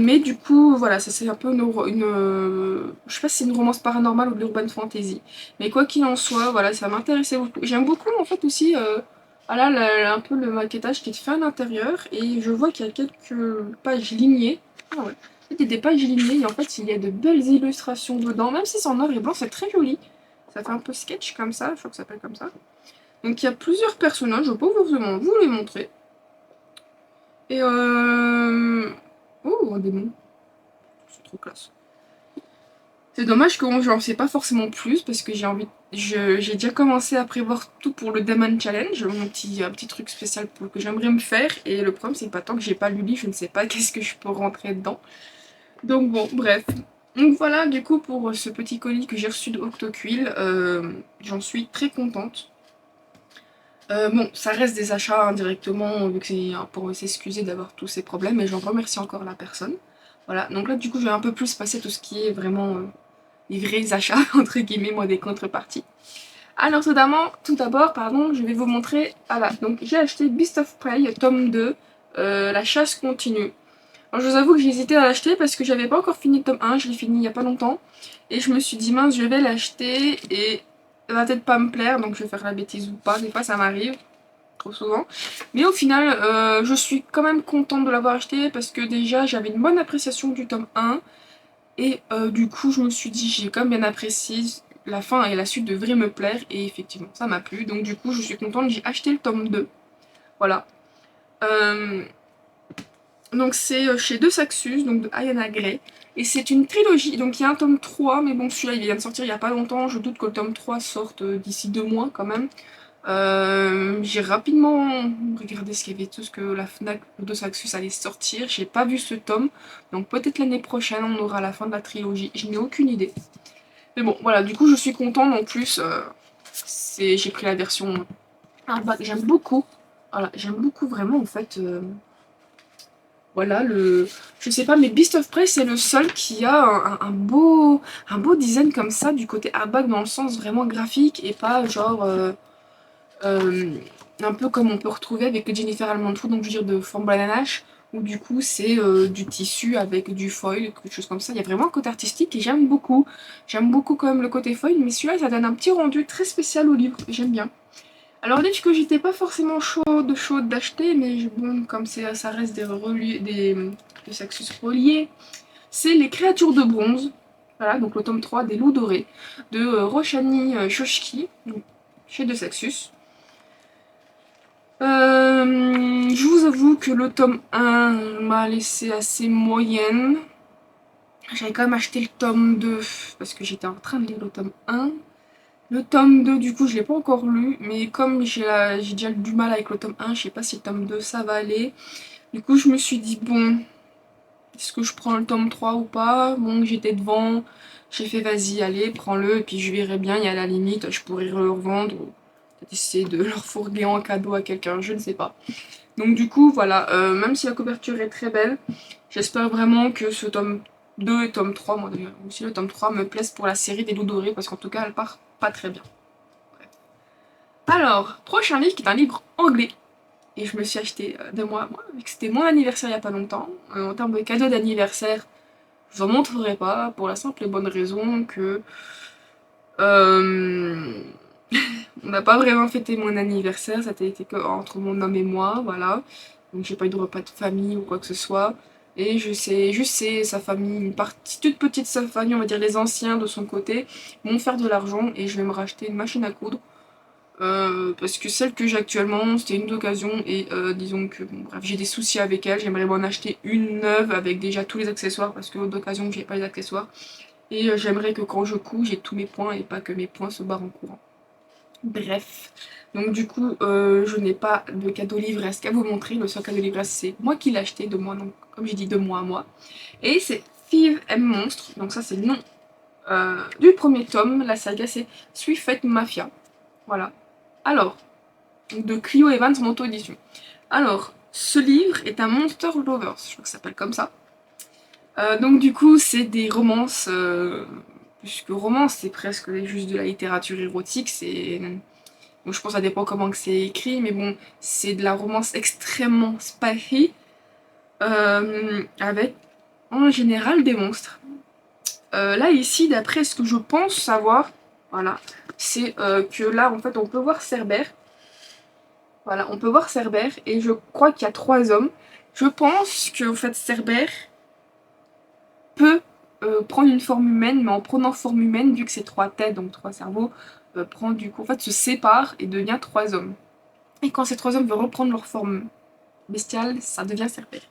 Speaker 1: Mais du coup, voilà, ça c'est un peu je sais pas si c'est une romance paranormale ou de l'urban fantasy. Mais quoi qu'il en soit, voilà, ça m'intéressait beaucoup. J'aime beaucoup en fait aussi un peu le maquettage qui est fait à l'intérieur. Et je vois qu'il y a quelques pages lignées. Ah ouais. Il y a des pages lignées et en fait il y a de belles illustrations dedans. Même si c'est en noir et blanc, c'est très joli. Ça fait un peu sketch comme ça, je crois que ça s'appelle comme ça. Donc il y a plusieurs personnages, je peux forcément vous les montrer. Et oh, un démon. C'est trop classe. C'est dommage que j'en sais pas forcément plus parce que j'ai déjà commencé à prévoir tout pour le Demon Challenge, un petit truc spécial que j'aimerais me faire. Et le problème, c'est que pas tant que j'ai pas lu le livre, je ne sais pas qu'est-ce que je peux rentrer dedans. Donc bon, bref. Donc voilà, du coup, pour ce petit colis que j'ai reçu de Octoquill, j'en suis très contente. Bon, ça reste des achats indirectement, vu que c'est pour s'excuser d'avoir tous ces problèmes, et j'en remercie encore la personne. Voilà, donc là, du coup, je vais un peu plus passer tout ce qui est vraiment les vrais achats, entre guillemets, moi, des contreparties. Alors, tout d'abord, pardon, je vais vous montrer. Ah là, donc j'ai acheté Beast of Prey, tome 2, La chasse continue. Alors, je vous avoue que j'ai hésité à l'acheter parce que j'avais pas encore fini le tome 1, je l'ai fini il y a pas longtemps. Et je me suis dit, mince, je vais l'acheter et ça va peut-être pas me plaire, donc je vais faire la bêtise ou pas, des fois ça m'arrive trop souvent. Mais au final, je suis quand même contente de l'avoir acheté parce que déjà j'avais une bonne appréciation du tome 1 et du coup je me suis dit j'ai quand même bien apprécié, la fin et la suite devraient me plaire et effectivement ça m'a plu. Donc du coup je suis contente, j'ai acheté le tome 2. Voilà. Euh, donc c'est chez De Saxus, donc de Ayana Gray. Et c'est une trilogie, donc il y a un tome 3, mais bon celui-là il vient de sortir il y a pas longtemps, je doute que le tome 3 sorte d'ici 2 mois quand même. J'ai rapidement regardé ce qu'il y avait, tout ce que la FNAC de Saxus allait sortir. J'ai pas vu ce tome, donc peut-être l'année prochaine on aura la fin de la trilogie. Je n'ai aucune idée. Mais bon, voilà, du coup je suis contente en plus. J'ai pris la version hardback. J'aime beaucoup. Voilà, j'aime beaucoup vraiment en fait. Voilà, je sais pas, mais Beast of Prey c'est le seul qui a un beau design comme ça du côté hardback dans le sens vraiment graphique et pas genre. Euh, un peu comme on peut retrouver avec Jennifer Almontrou, donc je veux dire de From Bananache, où du coup c'est du tissu avec du foil, quelque chose comme ça. Il y a vraiment un côté artistique et j'aime beaucoup. J'aime beaucoup quand même le côté foil, mais celui-là ça donne un petit rendu très spécial au livre, j'aime bien. Alors dit que j'étais pas forcément chaude d'acheter, mais bon, comme ça reste des Saxus reliés, c'est les créatures de bronze. Voilà, donc le tome 3 des loups dorés de Roshani Shoshiki, donc chez De Saxus. Je vous avoue que le tome 1 m'a laissé assez moyenne. J'avais quand même acheté le tome 2 parce que j'étais en train de lire le tome 1. Le tome 2, du coup, je l'ai pas encore lu, mais comme j'ai déjà du mal avec le tome 1, je sais pas si le tome 2 ça va aller. Du coup, je me suis dit, bon, est-ce que je prends le tome 3 ou pas? Bon, j'étais devant, j'ai fait vas-y, allez, prends-le, et puis je verrai bien, il y a la limite, je pourrais le revendre ou peut-être essayer de leur fourguer en cadeau à quelqu'un, je ne sais pas. Donc du coup, voilà, même si la couverture est très belle, j'espère vraiment que ce tome 2 et tome 3, moi d'ailleurs, aussi le tome 3 me plaisent pour la série des loups dorés, parce qu'en tout cas, elle part pas très bien. Bref. Alors, prochain livre qui est un livre anglais. Et je me suis acheté de moi, vu que c'était mon anniversaire il y a pas longtemps. En termes de cadeau d'anniversaire, je vous en montrerai pas, pour la simple et bonne raison que... Euh, on n'a pas vraiment fêté mon anniversaire, ça a été que entre mon homme et moi, voilà. Donc j'ai pas eu de repas de famille ou quoi que ce soit. Et je sais, sa famille, une partie toute petite de sa famille, on va dire les anciens de son côté, vont faire de l'argent et je vais me racheter une machine à coudre. Parce que celle que j'ai actuellement, c'était une d'occasion et disons que, bon, bref, j'ai des soucis avec elle. J'aimerais m'en acheter une neuve avec déjà tous les accessoires parce que d'occasion, j'ai pas les accessoires. Et j'aimerais que quand je couds, j'ai tous mes points et pas que mes points se barrent en courant. Bref. Donc du coup, je n'ai pas de cadeau livresque à vous montrer. Le seul cadeau livresque, c'est moi qui l'ai acheté de moi, donc comme j'ai dit, de moi à moi. Et c'est Thief M Monstre. Donc ça, c'est le nom du premier tome. La saga, c'est Swift Fate Mafia. Voilà. Alors, de Clio Evans en auto-édition. Alors, ce livre est un Monster Lovers, je crois que ça s'appelle comme ça. Donc du coup, c'est des romances, puisque romance, c'est presque juste de la littérature érotique, c'est... Bon, je pense que ça dépend comment que c'est écrit, mais bon, c'est de la romance extrêmement spicy, avec en général des monstres. Là, ici, d'après ce que je pense savoir, voilà, c'est que là, en fait, on peut voir Cerbère. Voilà, on peut voir Cerbère, et je crois qu'il y a 3 hommes. Je pense que, en fait, Cerbère peut prendre une forme humaine, mais en prenant forme humaine, vu que c'est 3 têtes, donc 3 cerveaux, prend du coup, en fait, se sépare et devient 3 hommes. Et quand ces 3 hommes veulent reprendre leur forme bestiale, ça devient Cerbère.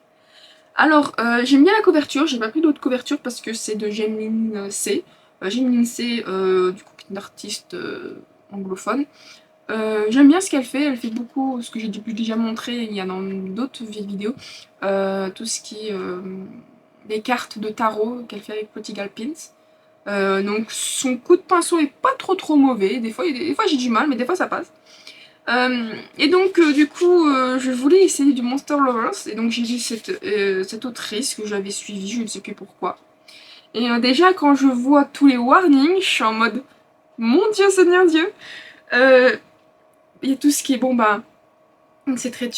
Speaker 1: Alors, j'aime bien la couverture, j'ai pas pris d'autres couvertures parce que c'est de Jemeline C. Jemeline C, du coup, une artiste anglophone. J'aime bien ce qu'elle fait, elle fait beaucoup, ce que j'ai déjà montré, il y a dans d'autres vidéos, tout ce qui est les cartes de tarot qu'elle fait avec Political Pins. Donc son coup de pinceau est pas trop mauvais, des fois j'ai du mal, mais des fois ça passe. Et donc du coup je voulais essayer du Monster Lovers, et donc j'ai vu cette autrice que j'avais suivie, je ne sais plus pourquoi. Et déjà quand je vois tous les warnings, je suis en mode mon Dieu Seigneur Dieu. Il y a tout ce qui est bon bah c'est très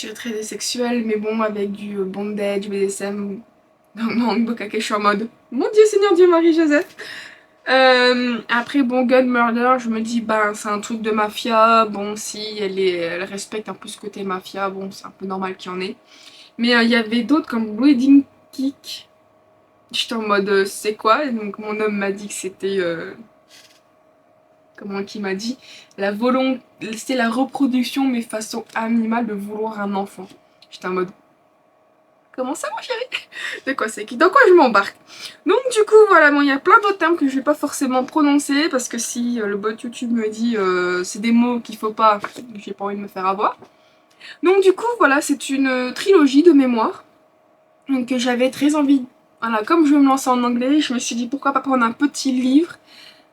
Speaker 1: sexuel, mais bon avec du bondage, du BDSM, dans le Bokake, je suis en mode mon Dieu Seigneur Dieu Marie-Joseph. Après, bon, Gun Murder, je me dis, ben, c'est un truc de mafia. Bon, si elle respecte un peu ce côté mafia, bon, c'est un peu normal qu'il y en ait. Mais il y avait d'autres comme Bleeding Kick. J'étais en mode, c'est quoi? Et donc, mon homme m'a dit que c'était. Comment qu'il m'a dit? La volonté. C'était la reproduction, mais façon animale, de vouloir un enfant. J'étais en mode, comment ça, mon chéri? De quoi c'est qui? Dans quoi je m'embarque? Donc du coup voilà, bon il y a plein d'autres termes que je vais pas forcément prononcer parce que si le bot YouTube me dit c'est des mots qu'il faut pas, j'ai pas envie de me faire avoir. Donc du coup voilà, c'est une trilogie de mémoire. Donc j'avais très envie, voilà, comme je vais me lancer en anglais, je me suis dit pourquoi pas prendre un petit livre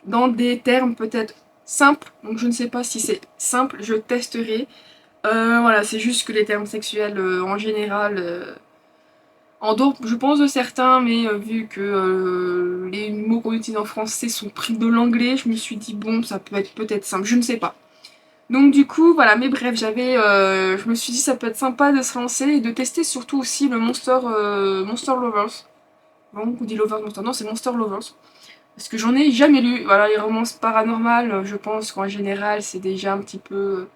Speaker 1: dans des termes peut-être simples. Donc je ne sais pas si c'est simple, je testerai. Voilà, c'est juste que les termes sexuels en général en dehors, je pense, de certains, mais vu que les mots qu'on utilise en français sont pris de l'anglais, je me suis dit, bon, ça peut être peut-être simple, je ne sais pas. Donc du coup, voilà, mais bref, je me suis dit, ça peut être sympa de se lancer et de tester surtout aussi le Monster Lovers. Bon, on dit Lovers Monster, non, c'est Monster Lovers. Parce que j'en ai jamais lu. Voilà, les romances paranormales, je pense qu'en général, c'est déjà un petit peu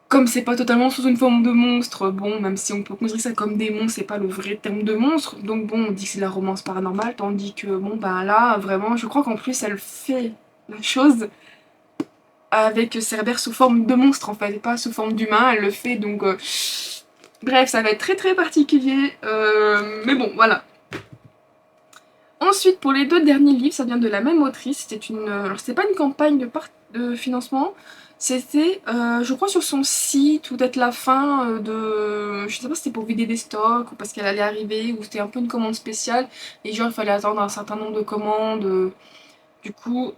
Speaker 1: comme c'est pas totalement sous une forme de monstre, bon, même si on peut considérer ça comme des monstres, c'est pas le vrai terme de monstre, donc bon, on dit que c'est la romance paranormale, tandis que, bon, ben là, vraiment, je crois qu'en plus, elle fait la chose avec Cerbère sous forme de monstre, en fait, et pas sous forme d'humain, elle le fait, donc... Bref, ça va être très particulier, mais bon, voilà. Ensuite, pour les 2 derniers livres, ça vient de la même autrice, c'était une... Alors, c'était pas une campagne de financement, c'était, je crois, sur son site, ou peut-être la fin de... Je sais pas si c'était pour vider des stocks, ou parce qu'elle allait arriver, ou c'était un peu une commande spéciale, et genre il fallait attendre un certain nombre de commandes, du coup...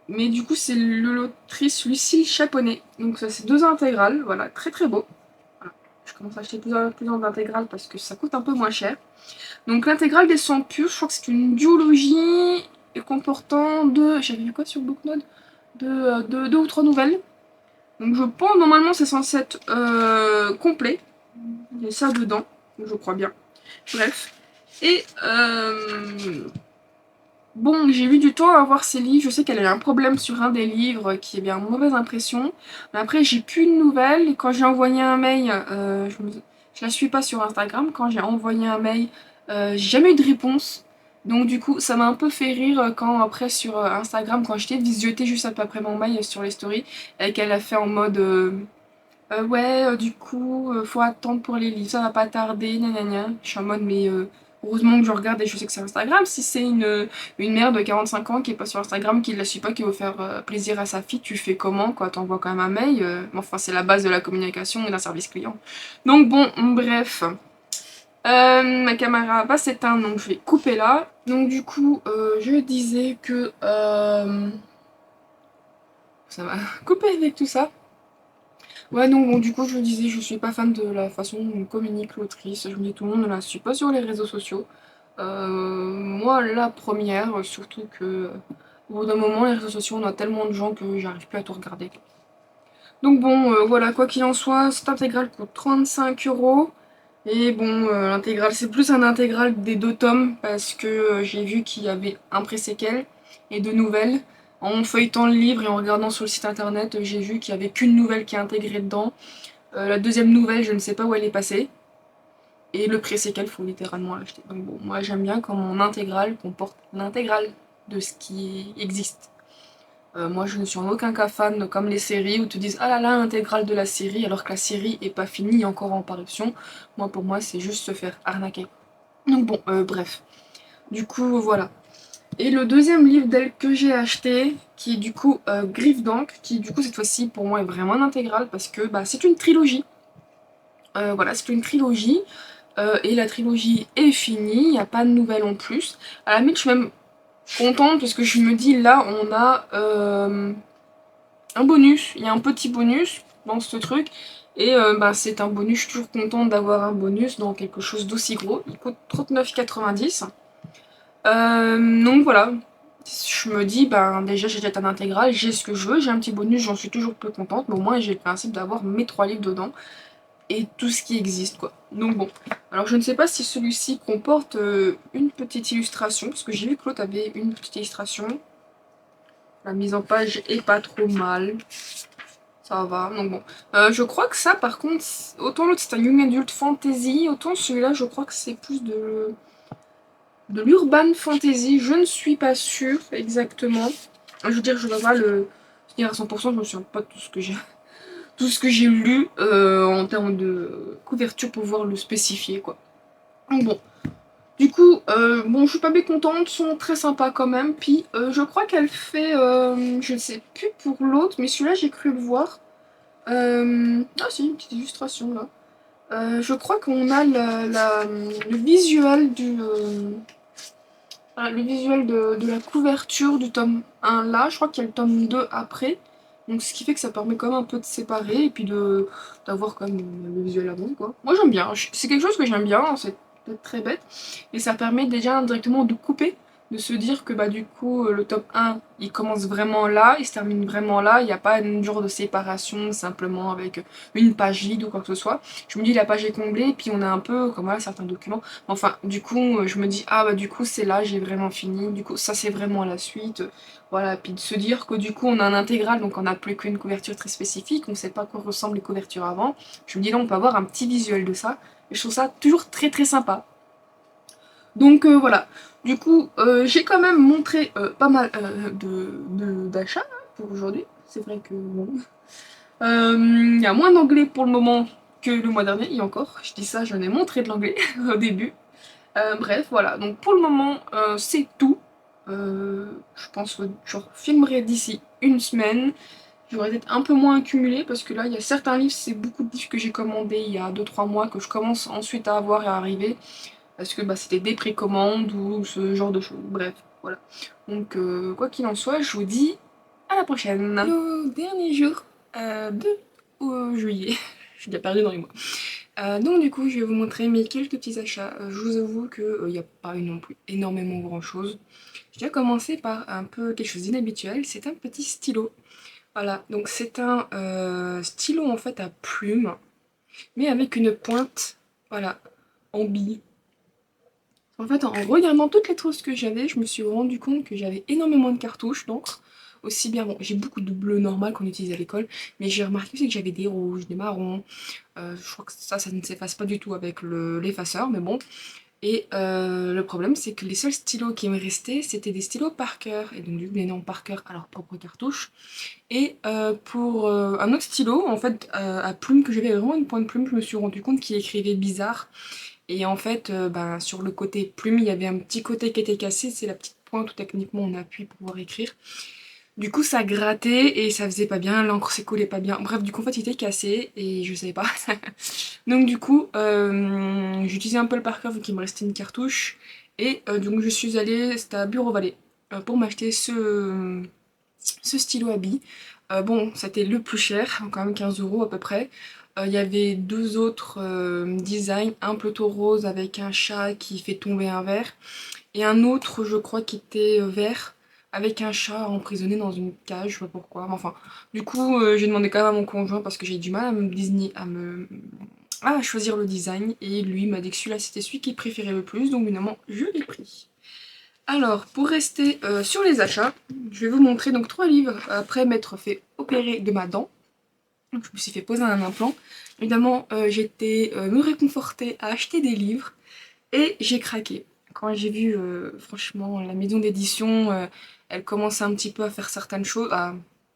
Speaker 1: Mais du coup, c'est l'autrice Lucille Chaponnet, donc ça c'est 2 intégrales, voilà, très beau. Voilà. Je commence à acheter plusieurs d'intégrales parce que ça coûte un peu moins cher. Donc l'intégrale des sangs purs, je crois que c'est une duologie comportant j'avais vu quoi sur Booknote, deux ou 3 nouvelles. Donc je pense normalement c'est censé être complet. Il y a ça dedans, je crois bien. Bref. Et bon, j'ai eu du temps à voir ces livres. Je sais qu'elle a eu un problème sur un des livres qui avait une mauvaise impression. Mais après, j'ai plus de nouvelles. Et quand j'ai envoyé un mail, Je la suis pas sur Instagram. Quand j'ai envoyé un mail, j'ai jamais eu de réponse. Donc du coup, ça m'a un peu fait rire quand après sur Instagram, quand j'étais visioté juste après mon mail sur les stories, et qu'elle a fait en mode ouais, du coup, faut attendre pour les livres, ça va pas tarder, gna gna gna. Je suis en mode, mais heureusement que je regarde et je sais que c'est Instagram. Si c'est une mère de 45 ans qui est pas sur Instagram, qui la suit pas, qui veut faire plaisir à sa fille, tu fais comment, quoi? T'envoies quand même un mail. Mais enfin, c'est la base de la communication et d'un service client. Donc bon, bref. Ma caméra va s'éteindre, donc je vais couper là. Donc du coup, je disais que... ça va couper avec tout ça. Ouais, donc bon, du coup, je disais, je suis pas fan de la façon dont communique l'autrice. Je me dis, tout le monde ne la suit pas sur les réseaux sociaux. Moi, la première, surtout que au bout d'un moment, les réseaux sociaux, on a tellement de gens que j'arrive plus à tout regarder. Donc bon, voilà, quoi qu'il en soit, cette intégrale coûte 35 €. Et bon, l'intégrale, c'est plus un intégral des 2 tomes, parce que j'ai vu qu'il y avait un pré-séquel et 2 nouvelles. En feuilletant le livre et en regardant sur le site internet, j'ai vu qu'il n'y avait qu'une nouvelle qui est intégrée dedans. La deuxième nouvelle, je ne sais pas où elle est passée. Et le pré-séquel, faut littéralement l'acheter. Donc bon, moi j'aime bien quand mon intégrale comporte l'intégrale de ce qui existe. Moi je ne suis en aucun cas fan comme les séries où te disent ah là là, l'intégrale de la série alors que la série est pas finie, encore en parution. Moi pour moi c'est juste se faire arnaquer. Donc bon, bref. Du coup voilà. Et le deuxième livre d'elle que j'ai acheté, qui est du coup Griffe d'encre, qui du coup cette fois-ci pour moi est vraiment une intégrale parce que bah, c'est une trilogie. Voilà, c'est une trilogie. Et la trilogie est finie, il n'y a pas de nouvelles en plus. À la limite, je suis même contente parce que je me dis là, on a un bonus. Il y a un petit bonus dans ce truc. Et bah, c'est un bonus, je suis toujours contente d'avoir un bonus dans quelque chose d'aussi gros. Il coûte 39,90 €. Donc voilà. Je me dis, ben déjà j'ai un intégral, j'ai ce que je veux, j'ai un petit bonus, j'en suis toujours plus contente, mais au moins j'ai le principe d'avoir mes 3 livres dedans et tout ce qui existe quoi. Donc bon, alors je ne sais pas si celui-ci comporte une petite illustration, parce que j'ai vu que l'autre avait une petite illustration. La mise en page est pas trop mal, ça va, donc bon. Je crois que ça par contre, autant l'autre c'est un Young Adult Fantasy, autant celui-là je crois que c'est plus de l'urban fantasy, je ne suis pas sûre exactement. Je veux dire, je dois pas le dire à 100%, je me souviens pas de tout ce que j'ai lu en termes de couverture pour pouvoir le spécifier quoi. Donc bon, du coup, bon, je suis pas mécontente, sont très sympas quand même. Puis je crois qu'elle fait, je ne sais plus pour l'autre, mais celui-là j'ai cru le voir. Ah si, une petite illustration là. Je crois qu'on a le visuel le visuel de la couverture du tome 1 là. Je crois qu'il y a le tome 2 après. Donc ce qui fait que ça permet quand même un peu de séparer et puis d'avoir quand même le visuel avant quoi. Moi j'aime bien, c'est quelque chose que j'aime bien, hein, c'est peut-être très bête. Et ça permet déjà indirectement de couper, de se dire que bah du coup le tome 1 il commence vraiment là, il se termine vraiment là, il n'y a pas une genre de séparation simplement avec une page vide ou quoi que ce soit. Je me dis la page est comblée et puis on a un peu comme voilà certains documents. Enfin du coup je me dis ah bah du coup c'est là, j'ai vraiment fini, du coup ça c'est vraiment la suite. Voilà, puis de se dire que du coup on a un intégral, donc on n'a plus qu'une couverture très spécifique, on ne sait pas à quoi ressemblent les couvertures avant. Je me dis là on peut avoir un petit visuel de ça, et je trouve ça toujours très très sympa. Donc voilà, du coup j'ai quand même montré pas mal d'achats pour aujourd'hui, c'est vrai que bon. Il y a moins d'anglais pour le moment que le mois dernier, et encore, je dis ça, j'en ai montré de l'anglais au début. Bref, voilà, donc pour le moment c'est tout. Je pense que je filmerai d'ici une semaine. J'aurais peut-être un peu moins accumulé parce que là il y a certains livres, c'est beaucoup de livres que j'ai commandés il y a 2-3 mois que je commence ensuite à avoir et à arriver parce que bah, c'était des précommandes ou ce genre de choses. Bref, voilà. Donc quoi qu'il en soit, je vous dis à la prochaine. Le dernier jour de juillet. Je suis déjà perdue dans les mois. Donc du coup je vais vous montrer mes quelques petits achats. Je vous avoue qu'il n'y a pas eu non plus énormément grand chose. Je vais commencer par un peu quelque chose d'inhabituel, c'est un petit stylo. Voilà, donc c'est un stylo en fait à plume, mais avec une pointe, voilà, en bille. En fait en regardant toutes les trousses que j'avais, je me suis rendu compte que j'avais énormément de cartouches d'encre. aussi bien, bon, j'ai beaucoup de bleu normal qu'on utilise à l'école, mais j'ai remarqué aussi que j'avais des rouges, des marrons. Je crois que ça ne s'efface pas du tout avec l'effaceur, mais bon. Et le problème, c'est que les seuls stylos qui me restaient, c'était des stylos Parker. Et donc, du coup, les noms Parker à leur propre cartouche. Et pour un autre stylo, en fait, à plume, que j'avais vraiment une pointe plume, je me suis rendu compte qu'il écrivait bizarre. Et en fait, ben, sur le côté plume, il y avait un petit côté qui était cassé. C'est la petite pointe où techniquement on appuie pour pouvoir écrire. Du coup, ça grattait et ça faisait pas bien, l'encre s'écoulait pas bien. Bref, du coup, en fait, il était cassé et je savais pas. Donc, du coup, j'utilisais un peu le Parker vu qu'il me restait une cartouche. Et donc, je suis allée, c'était à Bureau Vallée, pour m'acheter ce stylo à billes. Bon, c'était le plus cher, quand même 15 € à peu près. Il y avait deux autres designs, un plutôt rose avec un chat qui fait tomber un verre, et un autre, je crois, qui était vert, avec un chat emprisonné dans une cage, je sais pas pourquoi. Mais enfin, du coup, j'ai demandé quand même à mon conjoint parce que j'ai du mal à me Disney, à choisir le design, et lui m'a dit que celui-là c'était celui qu'il préférait le plus, donc évidemment, je l'ai pris. Alors, pour rester sur les achats, je vais vous montrer donc 3 livres après m'être fait opérer de ma dent. Donc, je me suis fait poser un implant. Évidemment, j'étais me réconforter à acheter des livres et j'ai craqué. Quand j'ai vu, franchement, la maison d'édition, elle commence un petit peu à faire certaines choses.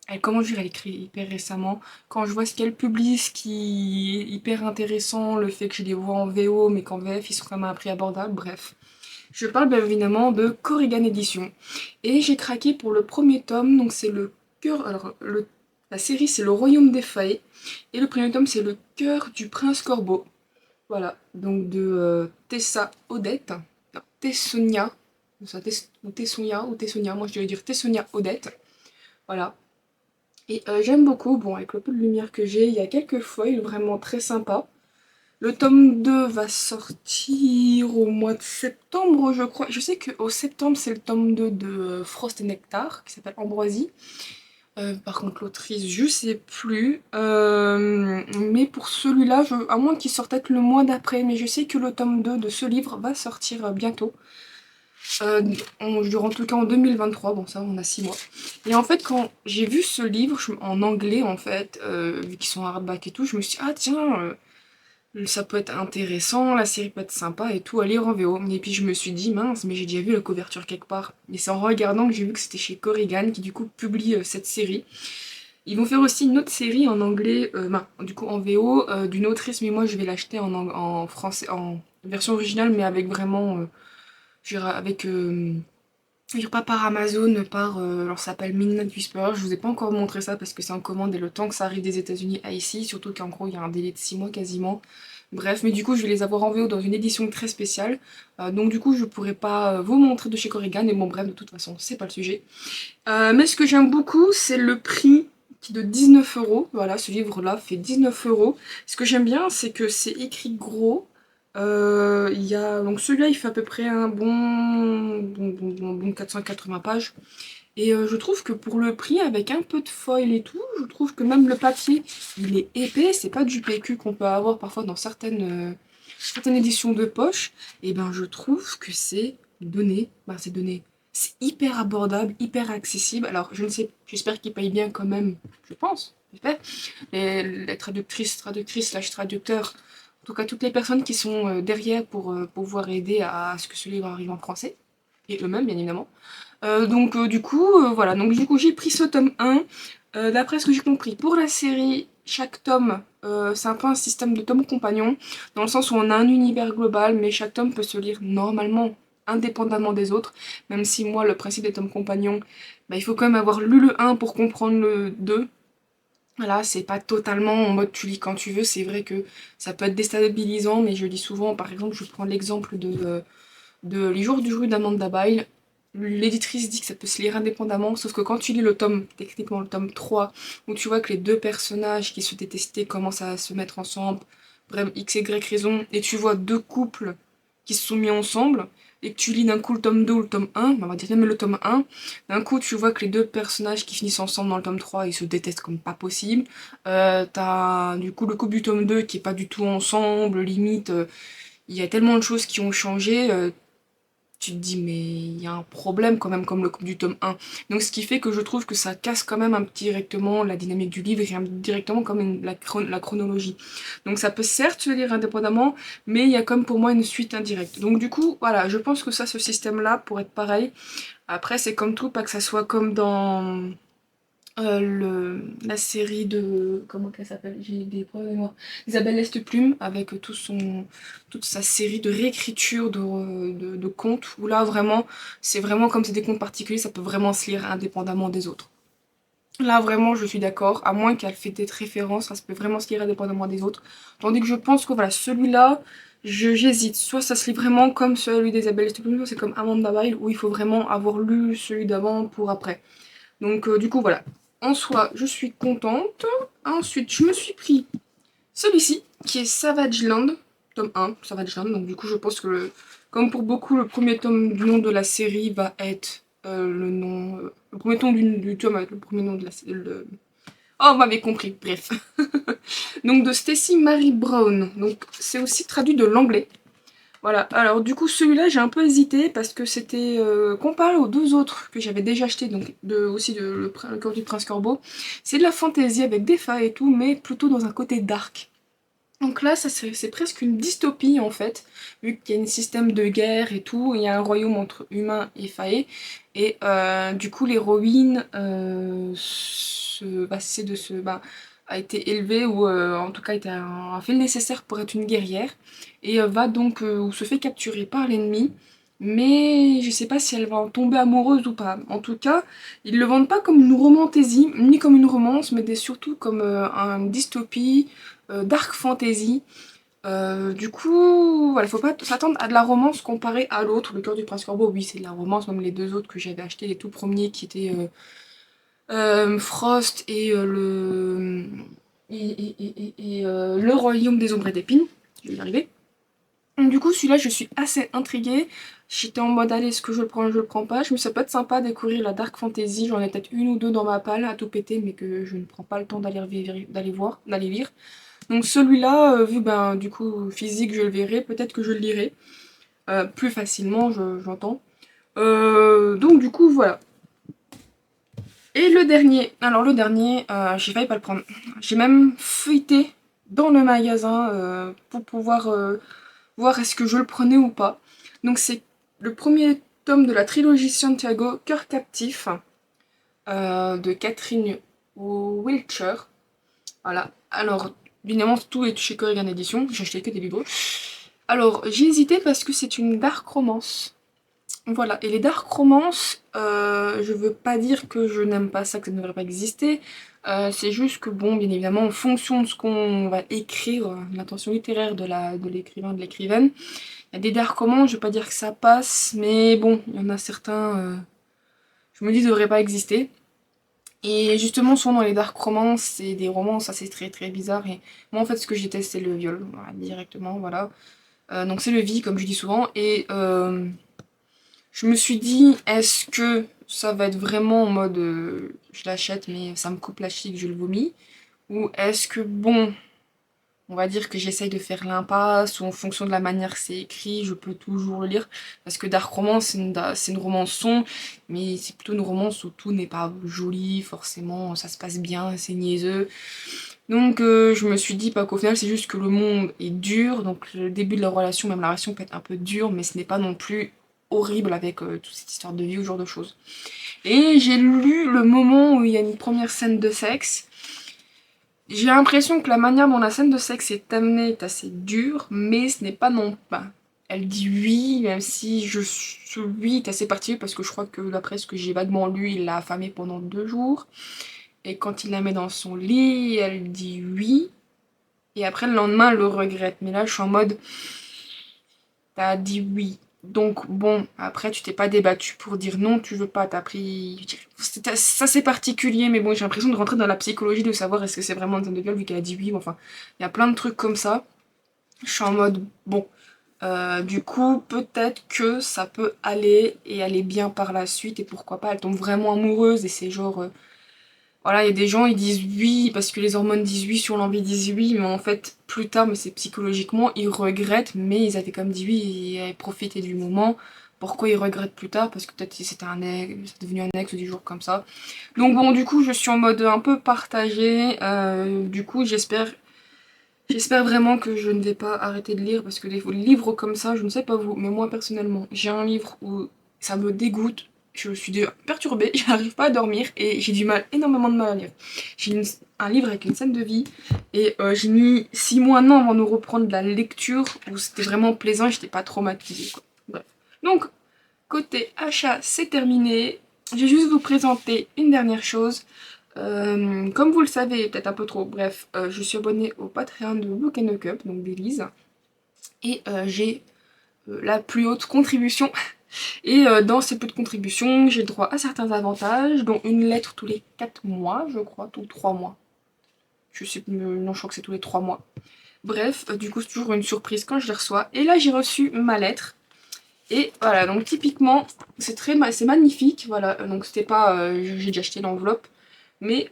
Speaker 1: Elle commence, je dirais, elle écrit hyper récemment. Quand je vois ce qu'elle publie, ce qui est hyper intéressant, le fait que je les vois en VO, mais qu'en VF, ils sont quand même à un prix abordable, bref. Je parle bien évidemment de Corrigan Édition. Et j'ai craqué pour le premier tome, donc c'est le cœur. Alors, la série c'est Le Royaume des Fées. Et le premier tome c'est Le cœur du prince Corbeau. Voilà, donc de Tessa Odette. Non, Tessonia. Ou Tessonia, moi je devrais dire Tessonia Odette. Voilà. Et j'aime beaucoup, bon, avec le peu de lumière que j'ai, il y a quelques foils vraiment très sympas. Le tome 2 va sortir au mois de septembre, je crois. Je sais qu'au septembre, c'est le tome 2 de Frost et Nectar, qui s'appelle Ambroisie. Par contre, l'autrice, je sais plus. Mais pour celui-là, à moins qu'il sorte peut-être le mois d'après, mais je sais que le tome 2 de ce livre va sortir bientôt. En tout cas en 2023, bon ça on a 6 mois. Et en fait quand j'ai vu ce livre en anglais en fait, vu qu'ils sont hardback et tout, je me suis dit ah tiens, ça peut être intéressant, la série peut être sympa et tout, à lire en VO. Et puis je me suis dit, mince, mais j'ai déjà vu la couverture quelque part. Et c'est en regardant que j'ai vu que c'était chez Corrigan qui du coup publie cette série. Ils vont faire aussi une autre série en anglais, du coup en VO, d'une autrice, mais moi je vais l'acheter en français, en version originale, mais avec vraiment, je dirais avec, je dirais pas par Amazon, par, alors ça s'appelle Midnight Whisper. Je vous ai pas encore montré ça parce que c'est en commande et le temps que ça arrive des États-Unis à ici, surtout qu'en gros il y a un délai de 6 mois quasiment. Bref, mais du coup je vais les avoir en VO dans une édition très spéciale. Donc du coup je pourrais pas vous montrer de chez Corrigan, mais bon bref, de toute façon c'est pas le sujet. Mais ce que j'aime beaucoup c'est le prix qui est de 19 €. Voilà, ce livre là fait 19 €. Ce que j'aime bien c'est que c'est écrit gros. Donc celui-là il fait à peu près un bon 480 pages. Et je trouve que pour le prix, avec un peu de foil et tout, je trouve que même le papier, il est épais, c'est pas du PQ qu'on peut avoir parfois dans certaines éditions de poche. Et ben je trouve que c'est donné, c'est hyper abordable, hyper accessible. Alors je ne sais, j'espère qu'ils payent bien quand même, je pense, j'espère. Les traductrices/traducteurs, en tout cas toutes les personnes qui sont derrière pour pouvoir aider à ce que ce livre arrive en français, et eux-mêmes bien évidemment. Du coup, voilà. Donc du coup, j'ai pris ce tome 1. D'après ce que j'ai compris, pour la série, chaque tome, c'est un peu un système de tomes compagnons, dans le sens où on a un univers global, mais chaque tome peut se lire normalement indépendamment des autres, même si moi, le principe des tomes compagnons, bah, il faut quand même avoir lu le 1 pour comprendre le 2. Voilà, c'est pas totalement en mode tu lis quand tu veux, c'est vrai que ça peut être déstabilisant, mais je lis souvent, par exemple, je prends l'exemple de Les jours du jeu d'Amanda Byle. L'éditrice dit que ça peut se lire indépendamment, sauf que quand tu lis le tome, techniquement le tome 3, où tu vois que les deux personnages qui se détestaient commencent à se mettre ensemble, bref, x, y raison, et tu vois deux couples qui se sont mis ensemble, et que tu lis d'un coup le tome 2 ou le tome 1, on va dire même le tome 1, d'un coup tu vois que les deux personnages qui finissent ensemble dans le tome 3, ils se détestent comme pas possible. T'as du coup le couple du tome 2 qui est pas du tout ensemble, limite, il y a tellement de choses qui ont changé. tu te dis mais il y a un problème quand même comme le couple du tome 1. Donc ce qui fait que je trouve que ça casse quand même un petit directement la dynamique du livre et directement quand même la chronologie. Donc ça peut certes se lire indépendamment, mais il y a comme pour moi une suite indirecte. Donc du coup, voilà, je pense que ça, ce système-là, pour être pareil. Après, c'est comme tout, pas que ça soit comme dans la série de... Comment qu'elle s'appelle? J'ai des problèmes de mémoire. Isabelle Lesteplume, avec toute sa série de réécriture de contes, où là, vraiment, c'est vraiment comme c'est des contes particuliers, ça peut vraiment se lire indépendamment des autres. Là, vraiment, je suis d'accord, à moins qu'elle fait des références, ça se peut vraiment se lire indépendamment des autres. Tandis que je pense que, voilà, celui-là, j'hésite. Soit ça se lit vraiment comme celui d'Isabelle Lesteplume, soit c'est comme Amanda Bile, où il faut vraiment avoir lu celui d'avant pour après. Donc du coup voilà, en soi je suis contente. Ensuite je me suis pris celui-ci qui est Savage Land, tome 1, Savage Land. Donc du coup je pense que comme pour beaucoup le premier tome du nom de la série va être le nom... le premier tome du tome avec le premier nom de la série... Oh, vous m'avez compris, bref. Donc de Stacy Marie Brown. Donc c'est aussi traduit de l'anglais. Voilà, alors du coup celui-là j'ai un peu hésité parce que c'était comparé aux deux autres que j'avais déjà acheté, donc aussi de le Cœur du Prince Corbeau. C'est de la fantaisie avec des failles et tout, mais plutôt dans un côté dark. Donc là c'est presque une dystopie en fait, vu qu'il y a un système de guerre et tout, il y a un royaume entre humains et failles, et du coup l'héroïne c'est de se... a été élevée, ou en tout cas a fait le nécessaire pour être une guerrière, et va donc, ou se fait capturer par l'ennemi, mais je sais pas si elle va en tomber amoureuse ou pas. En tout cas, ils le vendent pas comme une romantaisie, ni comme une romance, mais surtout comme une dystopie, dark fantasy. Du coup, voilà, faut pas s'attendre à de la romance comparée à l'autre, Le Cœur du Prince Corbeau. Oui, c'est de la romance, même les deux autres que j'avais achetés, les tout premiers qui étaient Frost et Le Royaume des Ombres et d'Épines. Je vais y arriver. Du coup, celui-là, je suis assez intriguée. J'étais en mode, allez, est-ce que je le prends pas? Je me suis dit, ça peut être sympa de découvrir la dark fantasy. J'en ai peut-être une ou deux dans ma palle à tout péter, mais que je ne prends pas le temps d'aller lire. Donc celui-là, vu du coup physique, je le verrai, peut-être que je le lirai plus facilement, j'entends. Donc du coup, voilà. Et le dernier, alors le dernier, j'ai failli pas le prendre. J'ai même feuilleté dans le magasin pour pouvoir voir est-ce que je le prenais ou pas. Donc c'est le premier tome de la trilogie Santiago, Cœur captif, de Catherine Wiltshire. Voilà. Alors, évidemment, tout est chez Corrigan Edition. J'ai acheté que des livres. Alors, j'ai hésité parce que c'est une dark romance. Voilà, et les dark romances, je veux pas dire que je n'aime pas ça, que ça ne devrait pas exister. C'est juste que, bon, bien évidemment, en fonction de ce qu'on va écrire, l'intention littéraire de l'écrivain, de l'écrivaine, il y a des dark romances, je veux pas dire que ça passe, mais bon, il y en a certains, je me dis, ne devraient pas exister. Et justement, souvent dans les dark romances, c'est des romances assez très très bizarres. Et moi, en fait, ce que je déteste, c'est le viol, voilà, directement, voilà. Donc c'est le vie, comme je dis souvent. Et je me suis dit, est-ce que ça va être vraiment en mode je l'achète mais ça me coupe la chic, je le vomis? Ou est-ce que bon, on va dire que j'essaye de faire l'impasse, ou en fonction de la manière que c'est écrit, je peux toujours le lire? Parce que Dark Romance, c'est une romance sombre, mais c'est plutôt une romance où tout n'est pas joli, forcément, ça se passe bien, c'est niaiseux. Donc je me suis dit pas qu'au final c'est juste que le monde est dur, donc le début de la relation, même la relation peut être un peu dure, mais ce n'est pas non plus horrible avec toute cette histoire de vie ou ce genre de choses. Et j'ai lu le moment où il y a une première scène de sexe. J'ai l'impression que la manière dont la scène de sexe est amenée est assez dure, mais ce n'est pas non pas. Elle dit oui, même si ce oui est assez particulier parce que je crois que d'après ce que j'ai vaguement lu, il l'a affamée pendant 2 jours. Et quand il la met dans son lit, elle dit oui. Et après, le lendemain, elle le regrette. Mais là, je suis en mode, t'as dit oui. Donc bon, après, tu t'es pas débattu pour dire non, tu veux pas, t'as pris... Ça, c'est particulier, mais bon, j'ai l'impression de rentrer dans la psychologie, de savoir est-ce que c'est vraiment une scène de viol, vu qu'elle a dit oui. Enfin, il y a plein de trucs comme ça. Je suis en mode, bon... du coup, peut-être que ça peut aller et aller bien par la suite, et pourquoi pas, elle tombe vraiment amoureuse, et c'est genre... voilà, il y a des gens, ils disent oui parce que les hormones disent oui, sur l'envie disent oui, mais en fait, plus tard, mais c'est psychologiquement, ils regrettent, mais ils avaient comme dit oui et profité du moment. pourquoi il regrette plus tard, parce que peut-être si c'était un ex, c'est devenu un ex du jour comme ça. Donc bon, du coup, je suis en mode un peu partagé. Du coup, j'espère vraiment que je ne vais pas arrêter de lire, parce que des livres comme ça, je ne sais pas vous, mais moi personnellement, j'ai un livre où ça me dégoûte, je suis perturbée, je n'arrive pas à dormir, et j'ai énormément de mal à lire. Un livre avec une scène de vie, et j'ai mis 6 mois, un an avant de reprendre de la lecture, où c'était vraiment plaisant et j'étais pas traumatisée, quoi. Bref. Donc, côté achat, c'est terminé. Je vais juste vous présenter une dernière chose. Comme vous le savez, peut-être un peu trop, bref, je suis abonnée au Patreon de Book and a Cup, donc d'Elise, et j'ai la plus haute contribution. Et dans ces peu de contributions, j'ai le droit à certains avantages, dont une lettre tous les 4 mois, je crois, tous 3 mois. Je sais plus, non, je crois que c'est tous les 3 mois. Bref, du coup, c'est toujours une surprise quand je les reçois. Et là, j'ai reçu ma lettre. Et voilà, donc typiquement, c'est magnifique, voilà, donc c'était pas, j'ai déjà acheté l'enveloppe, mais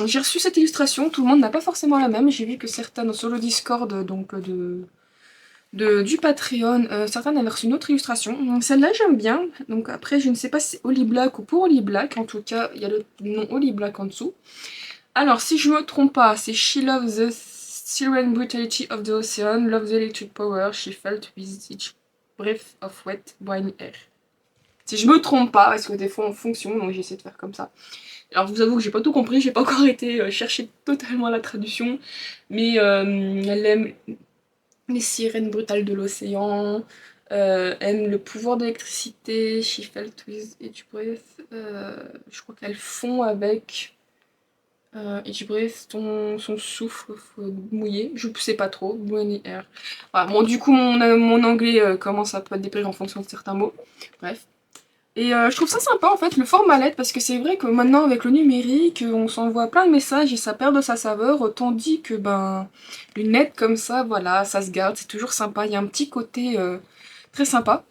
Speaker 1: j'ai reçu cette illustration, tout le monde n'a pas forcément la même, j'ai vu que certaines sur le Discord, donc du Patreon, certaines avaient reçu une autre illustration, donc celle-là j'aime bien, donc après je ne sais pas si c'est Holly Black ou pour Holly Black, en tout cas il y a le nom Holly Black en dessous. Alors si je me trompe pas, c'est She loves the serene brutality of the ocean, loves the electric power she felt with each breath of wet briny air. Si je me trompe pas, parce que des fois on fonction, donc j'essaie de faire comme ça. Alors je vous avoue que j'ai pas tout compris, j'ai pas encore été chercher totalement la traduction, mais elle aime les sirènes brutales de l'océan, aime le pouvoir d'électricité, she felt with each breath, je crois qu'elle fond avec each breath, son souffle mouillé, je sais pas trop, briny air. Voilà, bon du coup mon anglais commence à pas dépérir en fonction de certains mots, bref. Et je trouve ça sympa en fait, le format lettre, parce que c'est vrai que maintenant avec le numérique, on s'envoie plein de messages et ça perd de sa saveur, tandis que ben, une lettre comme ça, voilà, ça se garde, c'est toujours sympa, il y a un petit côté très sympa.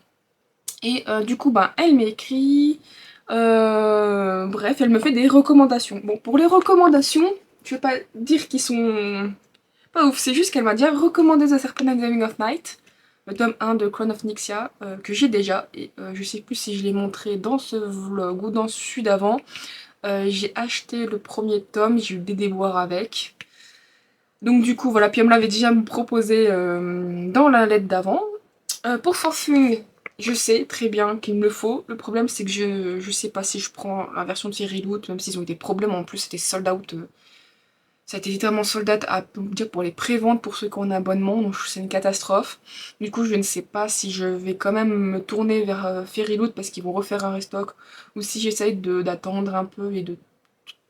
Speaker 1: Et du coup, ben, elle m'écrit, bref, elle me fait des recommandations. Bon, pour les recommandations, je vais pas dire qu'ils sont pas ouf, c'est juste qu'elle m'a déjà recommandé The Serpent and the Wing of Night, le tome 1 de Crown of Nyxia, que j'ai déjà, et je sais plus si je l'ai montré dans ce vlog ou dans celui d'avant. J'ai acheté le premier tome, j'ai eu des déboires avec. Donc du coup, voilà, puis elle me l'avait déjà proposé dans la lettre d'avant. Pour Forthwing, je sais très bien qu'il me le faut. Le problème, c'est que je sais pas si je prends la version de Thierry Loot, même s'ils ont eu des problèmes, en plus c'était sold out. Ça a été littéralement sold out dire pour les préventes pour ceux qui ont un abonnement, donc c'est une catastrophe. Du coup, je ne sais pas si je vais quand même me tourner vers Fairyloot parce qu'ils vont refaire un restock, ou si j'essaye d'attendre un peu et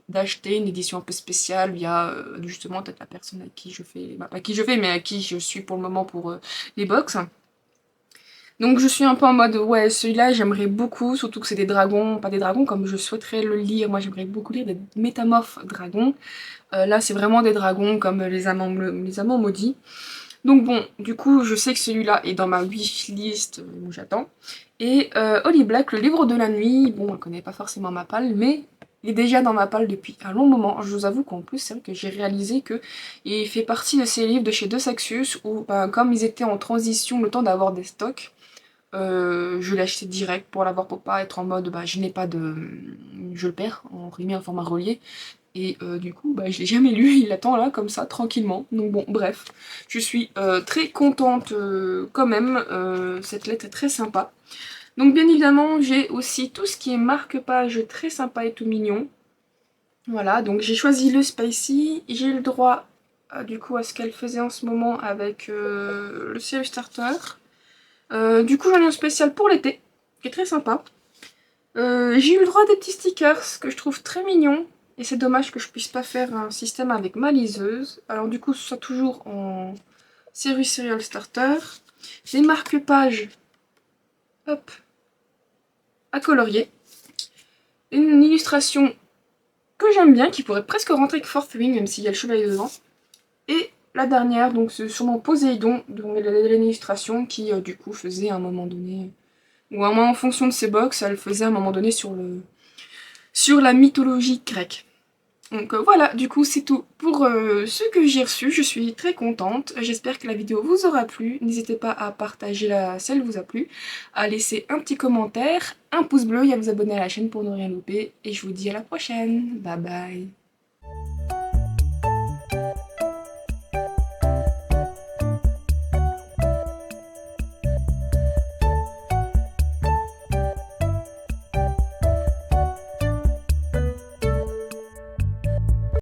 Speaker 1: d'acheter une édition un peu spéciale via justement peut-être la personne à qui je fais, bah, pas à qui je fais, mais à qui je suis pour le moment pour les box. Donc je suis un peu en mode, ouais, celui-là j'aimerais beaucoup, surtout que c'est des dragons, pas des dragons comme je souhaiterais le lire, moi j'aimerais beaucoup lire des métamorphes dragons. Là c'est vraiment des dragons comme les amants maudits. Donc bon, du coup je sais que celui-là est dans ma wishlist où j'attends. Et Holly Black, le livre de la nuit, bon on connaît pas forcément ma palle, mais il est déjà dans ma palle depuis un long moment. Je vous avoue qu'en plus c'est vrai que j'ai réalisé que il fait partie de ces livres de chez De Saxius où ben, comme ils étaient en transition le temps d'avoir des stocks, je l'ai acheté direct pour l'avoir pour pas être en mode bah je n'ai pas de. Je le perds en remis en format relié. Et du coup bah je l'ai jamais lu, il attend là comme ça tranquillement. Donc bon bref, je suis très contente quand même, cette lettre est très sympa. Donc bien évidemment j'ai aussi tout ce qui est marque-page très sympa et tout mignon. Voilà, donc j'ai choisi le Spicy, j'ai le droit du coup à ce qu'elle faisait en ce moment avec le Serious Starter. Du coup, j'en ai un spécial pour l'été, qui est très sympa. J'ai eu le droit à des petits stickers que je trouve très mignons. Et c'est dommage que je puisse pas faire un système avec ma liseuse. Alors du coup, ce soit toujours en série Serial Starter. Des marque-pages, hop, à colorier. Une illustration que j'aime bien, qui pourrait presque rentrer avec Fourth Wing, même s'il y a le chevalier devant. Et la dernière, donc c'est sûrement Poséidon, dont elle a une illustration qui du coup faisait à un moment donné... Ou à un moment, en fonction de ses box, elle faisait à un moment donné sur la mythologie grecque. Donc voilà, du coup c'est tout pour ce que j'ai reçu, je suis très contente, j'espère que la vidéo vous aura plu, n'hésitez pas à partager si elle vous a plu, à laisser un petit commentaire, un pouce bleu et à vous abonner à la chaîne pour ne rien louper, et je vous dis à la prochaine, bye bye.